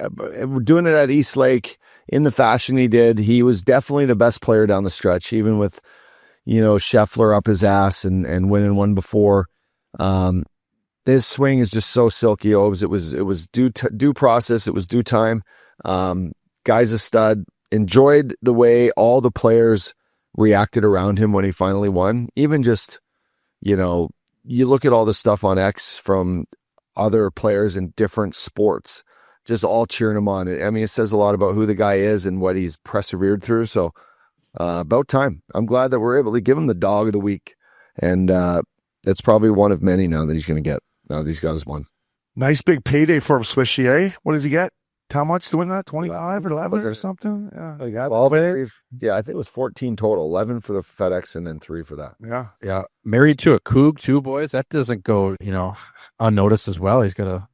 doing it at East Lake in the fashion he did. He was definitely the best player down the stretch, even with, Scheffler up his ass and winning one before. His swing is just so silky, Obes. It was due process. It was due time. Guy's a stud. Enjoyed the way all the players reacted around him when he finally won. Even just, you look at all the stuff on X from other players in different sports, just all cheering him on. I mean, it says a lot about who the guy is and what he's persevered through. So about time. I'm glad that we're able to give him the dog of the week. And that's probably one of many now that he's going to get. Now these guys won. Nice big payday for him, Swishy, eh? What does he get? how much to win that? 25 or 11 or something? Yeah. Like that, 12 yeah, I think it was 14 total. 11 for the FedEx and then 3 for that. Yeah. Yeah. Married to a Coug, too, boys. That doesn't go, unnoticed as well. He's got a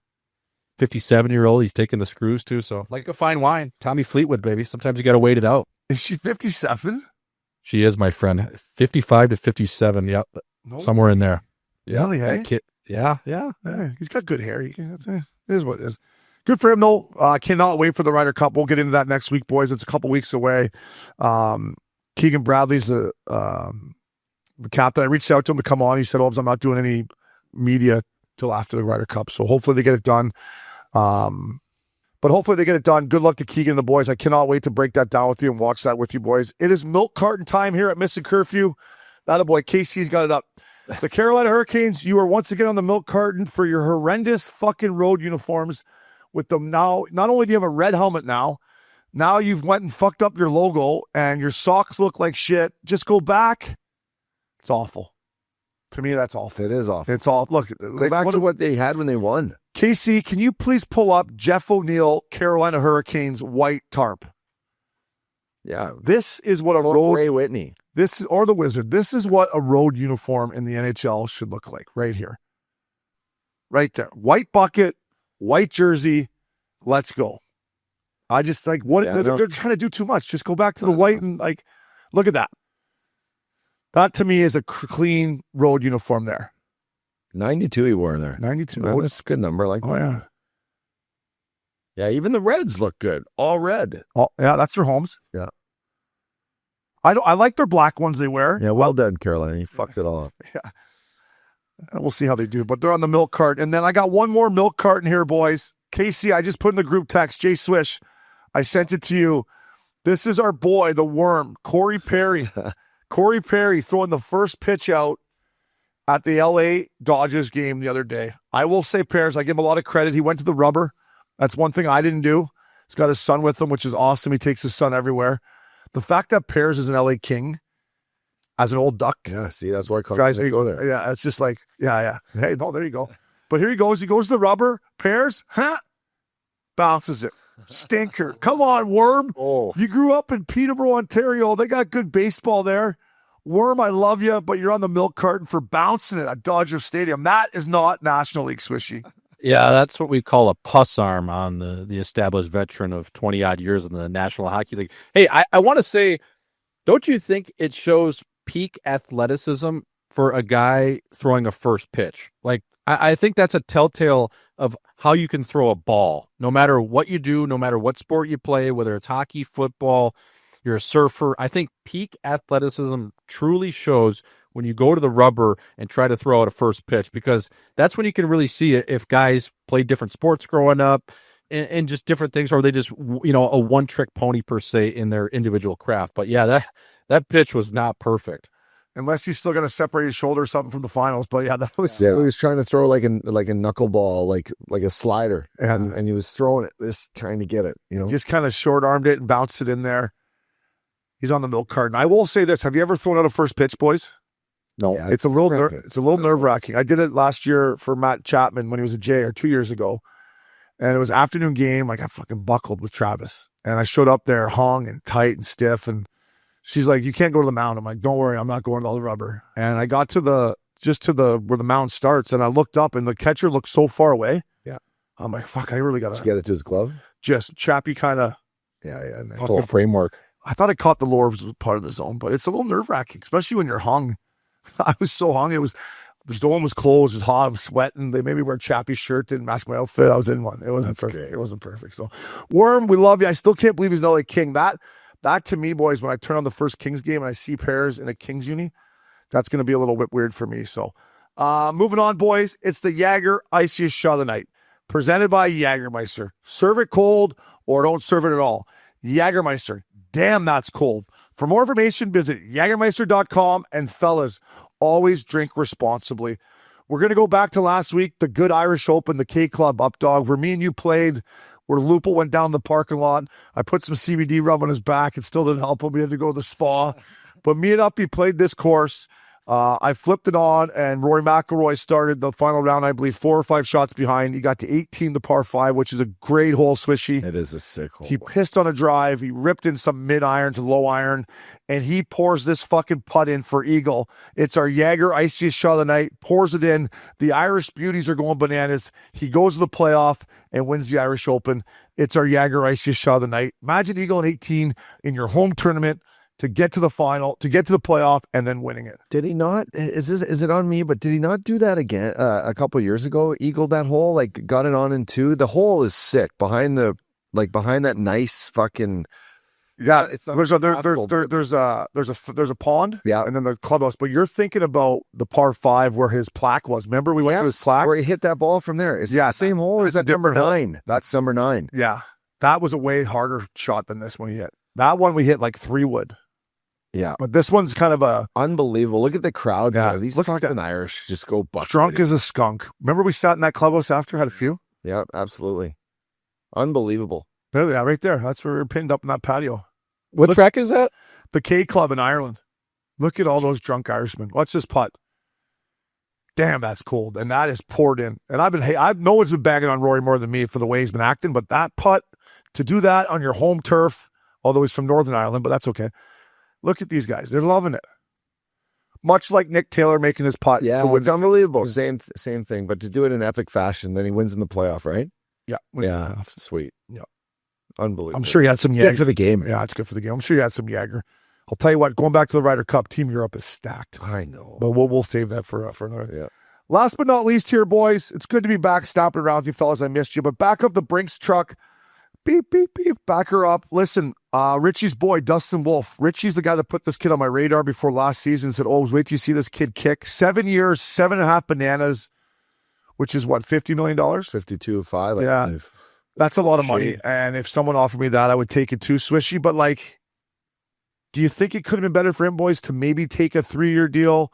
57-year-old. He's taking the screws, too. So, like a fine wine. Tommy Fleetwood, baby. Sometimes you got to wait it out. Is she 57? She is, my friend. 55 to 57. Yep. No. Somewhere in there. Yeah. Really, eh? Kid. Yeah. Yeah, he's got good hair. It is what it is. Good for him, though. Cannot wait for the Ryder Cup. We'll get into that next week, boys. It's a couple weeks away. Keegan Bradley's the captain. I reached out to him to come on. He said, I'm not doing any media till after the Ryder Cup. So hopefully they get it done. But hopefully they get it done. Good luck to Keegan and the boys. I cannot wait to break that down with you and watch that with you, boys. It is milk carton time here at Missin Curfew. That boy, KC's got it up. The Carolina Hurricanes, you are once again on the milk carton for your horrendous fucking road uniforms. With them now, not only do you have a red helmet now you've went and fucked up your logo and your socks look like shit. Just go back. It's awful. To me, that's awful. It is awful. It's awful. Look, go back to what they had when they won. KC, can you please pull up Jeff O'Neill, Carolina Hurricanes white tarp? Yeah. This is what a road... Ray Whitney. Or the Wizard. This is what a road uniform in the NHL should look like right here. Right there. White bucket, white jersey. Let's go. I just they're trying to do too much. Just go back to the white and look at that. That to me is a clean road uniform there. 92 he wore in there. 92. Man, that's a good number. Yeah. Yeah, even the Reds look good. All red. Oh, yeah, that's their homes. Yeah. I like their black ones they wear. Yeah, well done, Carolina. You fucked it all up. Yeah. We'll see how they do, but they're on the milk cart. And then I got one more milk carton here, boys. Casey, I just put in the group text, Jay Swish. I sent it to you. This is our boy, the worm, Corey Perry. Corey Perry throwing the first pitch out at the LA Dodgers game the other day. I will say, Pears, I give him a lot of credit. He went to the rubber. That's one thing I didn't do. He's got his son with him, which is awesome. He takes his son everywhere. The fact that Pears is an LA King as an old Duck. Yeah, see, that's why guys go there. Yeah, it's just like, yeah. Hey, no, there you go. But here he goes. He goes to the rubber. Pears, bounces it. Stinker. Come on, Worm. Oh. You grew up in Peterborough, Ontario. They got good baseball there. Worm, I love you, but you're on the milk carton for bouncing it at Dodger Stadium. That is not National League Swishy. Yeah, that's what we call a puss arm on the established veteran of 20-odd years in the National Hockey League. Hey, I want to say, don't you think it shows peak athleticism for a guy throwing a first pitch? Like, I think that's a telltale of how you can throw a ball, no matter what you do, no matter what sport you play, whether it's hockey, football, you're a surfer. I think peak athleticism truly shows when you go to the rubber and try to throw out a first pitch, because that's when you can really see if guys play different sports growing up and just different things, or they just, a one-trick pony per se in their individual craft. But yeah, that pitch was not perfect. Unless he's still going to separate his shoulder or something from the finals. But yeah, that was... Yeah, he was trying to throw like a knuckleball, like a slider. And he was throwing it, trying to get it, Just kind of short-armed it and bounced it in there. He's on the milk carton. I will say this. Have you ever thrown out a first pitch, boys? No. Yeah, it's a little nerve-wracking. I did it last year for Matt Chapman when he was a J, or 2 years ago. And it was afternoon game. I got fucking buckled with Travis. And I showed up there hung and tight and stiff, and she's like, you can't go to the mound. I'm like, don't worry, I'm not going to all the rubber. And I got to where the mound starts, and I looked up, and the catcher looked so far away. Yeah. I'm like, fuck, I really got to... Did you get it to his glove? Just Chappie kind of... Yeah. Full framework. I thought I caught the lower part of the zone, but it's a little nerve-wracking, especially when you're hung. I was so hung. The zone was closed. It was hot. I was sweating. They made me wear a Chappie shirt. Didn't match my outfit. I was in one. It wasn't perfect. Great. It wasn't perfect. So, Worm, we love you. I still can't believe he's an LA King. That to me, boys, when I turn on the first Kings game and I see Pears in a Kings uni, that's going to be a little bit weird for me. So, moving on, boys. It's the Jager Iciest shot of the night, presented by Jagermeister. Serve it cold or don't serve it at all. Jagermeister. Damn, that's cold. For more information, visit Jagermeister.com. And fellas, always drink responsibly. We're going to go back to last week, the Good Irish Open, the K-Club Updog, where me and you played, where Lupo went down the parking lot. I put some CBD rub on his back. It still didn't help him. We had to go to the spa. But me and Uppy played this course. I flipped it on, and Rory McIlroy started the final round, I believe, 4 or 5 shots behind. He got to 18, the par 5, which is a great hole, Swishy. It is a sick hole. He pissed on a drive. He ripped in some mid-iron to low iron, and he pours this fucking putt in for eagle. It's our Jager Iciest shot of the night, pours it in. The Irish beauties are going bananas. He goes to the playoff and wins the Irish Open. It's our Jager Iciest shot of the night. Imagine eagle in 18 in your home tournament, to get to the final, to get to the playoff, and then winning it. Did he not? Is it on me? But did he not do that again a couple of years ago? Eagled that hole, like got it on in 2. The hole is sick behind that nice fucking. Yeah, there's a pond, yeah, and then the clubhouse. But you're thinking about the par 5 where his plaque was. Remember, we went to his plaque where he hit that ball from there. Is that the same hole, or is that number 9? That's number 9. Yeah, that was a way harder shot than this one we hit. That one we hit like 3 wood. Yeah. But this one's kind of a... Unbelievable. Look at the crowds. Yeah. These fucking Irish just go buck. Drunk as a skunk. Remember we sat in that clubhouse after, had a few? Yeah, absolutely. Unbelievable. Yeah, right there. That's where we were pinned up in that patio. What track is that? The K Club in Ireland. Look at all those drunk Irishmen. Watch this putt. Damn, that's cold. And that is poured in. And no one's been bagging on Rory more than me for the way he's been acting, but that putt, to do that on your home turf, although he's from Northern Ireland, but that's okay. Look at these guys. They're loving it. Much like Nick Taylor making this putt. Yeah, it's unbelievable. Same thing, but to do it in epic fashion, then he wins in the playoff, right? Yeah. Yeah, sweet. Yeah. Unbelievable. I'm sure he had some Jager. Good for the game. Yeah, it's good for the game. I'm sure he had some Jager. I'll tell you what, going back to the Ryder Cup, Team Europe is stacked. I know. But we'll save that for another. Yeah. Last but not least here, boys, it's good to be back stopping around with you fellas. I missed you. But back up the Brinks truck. Beep, beep, beep. Back her up. Listen, Richie's boy, Dustin Wolf. Richie's the guy that put this kid on my radar before last season. Said, oh, wait till you see this kid kick. 7 years, 7.5 bananas, which is what, $50 million? 52.5. Yeah. That's a lot of money. And if someone offered me that, I would take it too, Swishy. But, like, do you think it could have been better for him, boys, to maybe take a 3-year deal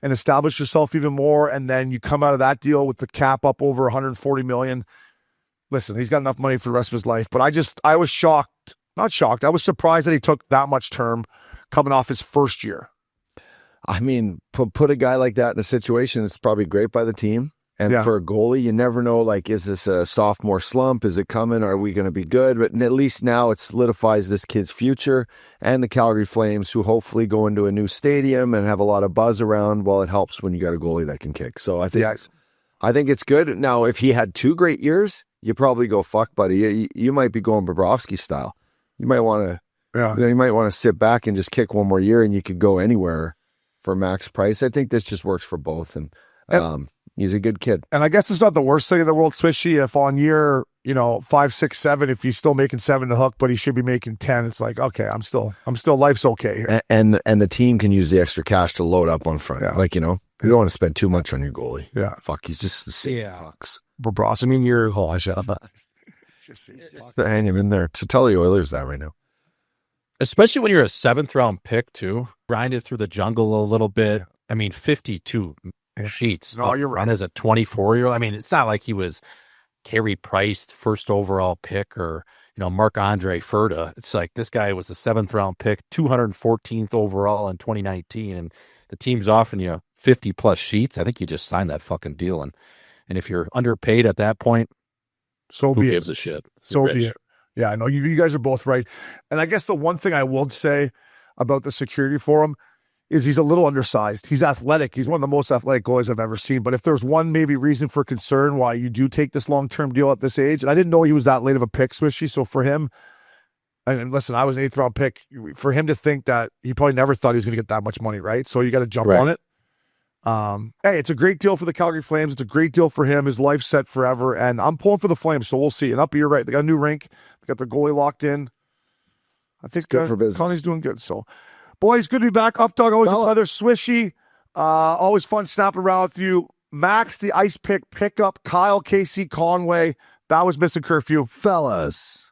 and establish yourself even more, and then you come out of that deal with the cap up over $140 million? Listen, he's got enough money for the rest of his life, but I was shocked. Not shocked. I was surprised that he took that much term coming off his first year. I mean, put a guy like that in a situation that's probably great by the team. And for a goalie, you never know, like, is this a sophomore slump? Is it coming? Are we going to be good? But at least now it solidifies this kid's future and the Calgary Flames, who hopefully go into a new stadium and have a lot of buzz around. Well, it helps when you got a goalie that can kick. So I think it's good. Now, if he had 2 great years, you probably go, fuck, buddy. You might be going Bobrovsky style. You might want to sit back and just kick 1 more year, and you could go anywhere for max price. I think this just works for both, and he's a good kid. And I guess it's not the worst thing in the world, Swishy, if on year 5, 6, 7, if he's still making 7 to hook, but he should be making 10. It's like, okay, I'm still life's okay here. And the team can use the extra cash to load up on front. Yeah. You don't want to spend too much on your goalie. Yeah, fuck, he's just $6. Bobrovsky, I mean, you're just to hang him in there to tell the Oilers that right now. Especially when you're a 7th round pick too, grinded through the jungle a little bit. I mean, 52 sheets. No, you're right. And as a 24-year-old, I mean, it's not like he was Carey Price, first overall pick, or Marc-Andre Furta. It's like this guy was a 7th round pick, 214th overall in 2019, and the team's offering you 50 plus sheets. I think you just signed that fucking deal, and if you're underpaid at that point, so who be gives it. a shit? So be it. Yeah, I know you guys are both right. And I guess the one thing I will say about the security for him is he's a little undersized. He's athletic. He's one of the most athletic goalies I've ever seen. But if there's one maybe reason for concern why you do take this long-term deal at this age, and I didn't know he was that late of a pick, Swishy, so for him, and listen, I was an 8th round pick, for him to think that he probably never thought he was going to get that much money, right? So you got to jump on it. Hey, it's a great deal for the Calgary Flames. It's a great deal for him. His life's set forever, and I'm pulling for the Flames, so we'll see. And you're right. They got a new rink. They got their goalie locked in. I think good for business. Connie's doing good. So, boys, good to be back. Up Dog, always another Swishy. Always fun snapping around with you. Max, the ice pick pickup. Kyle, Casey, Conway. That was Missin Curfew. Fellas.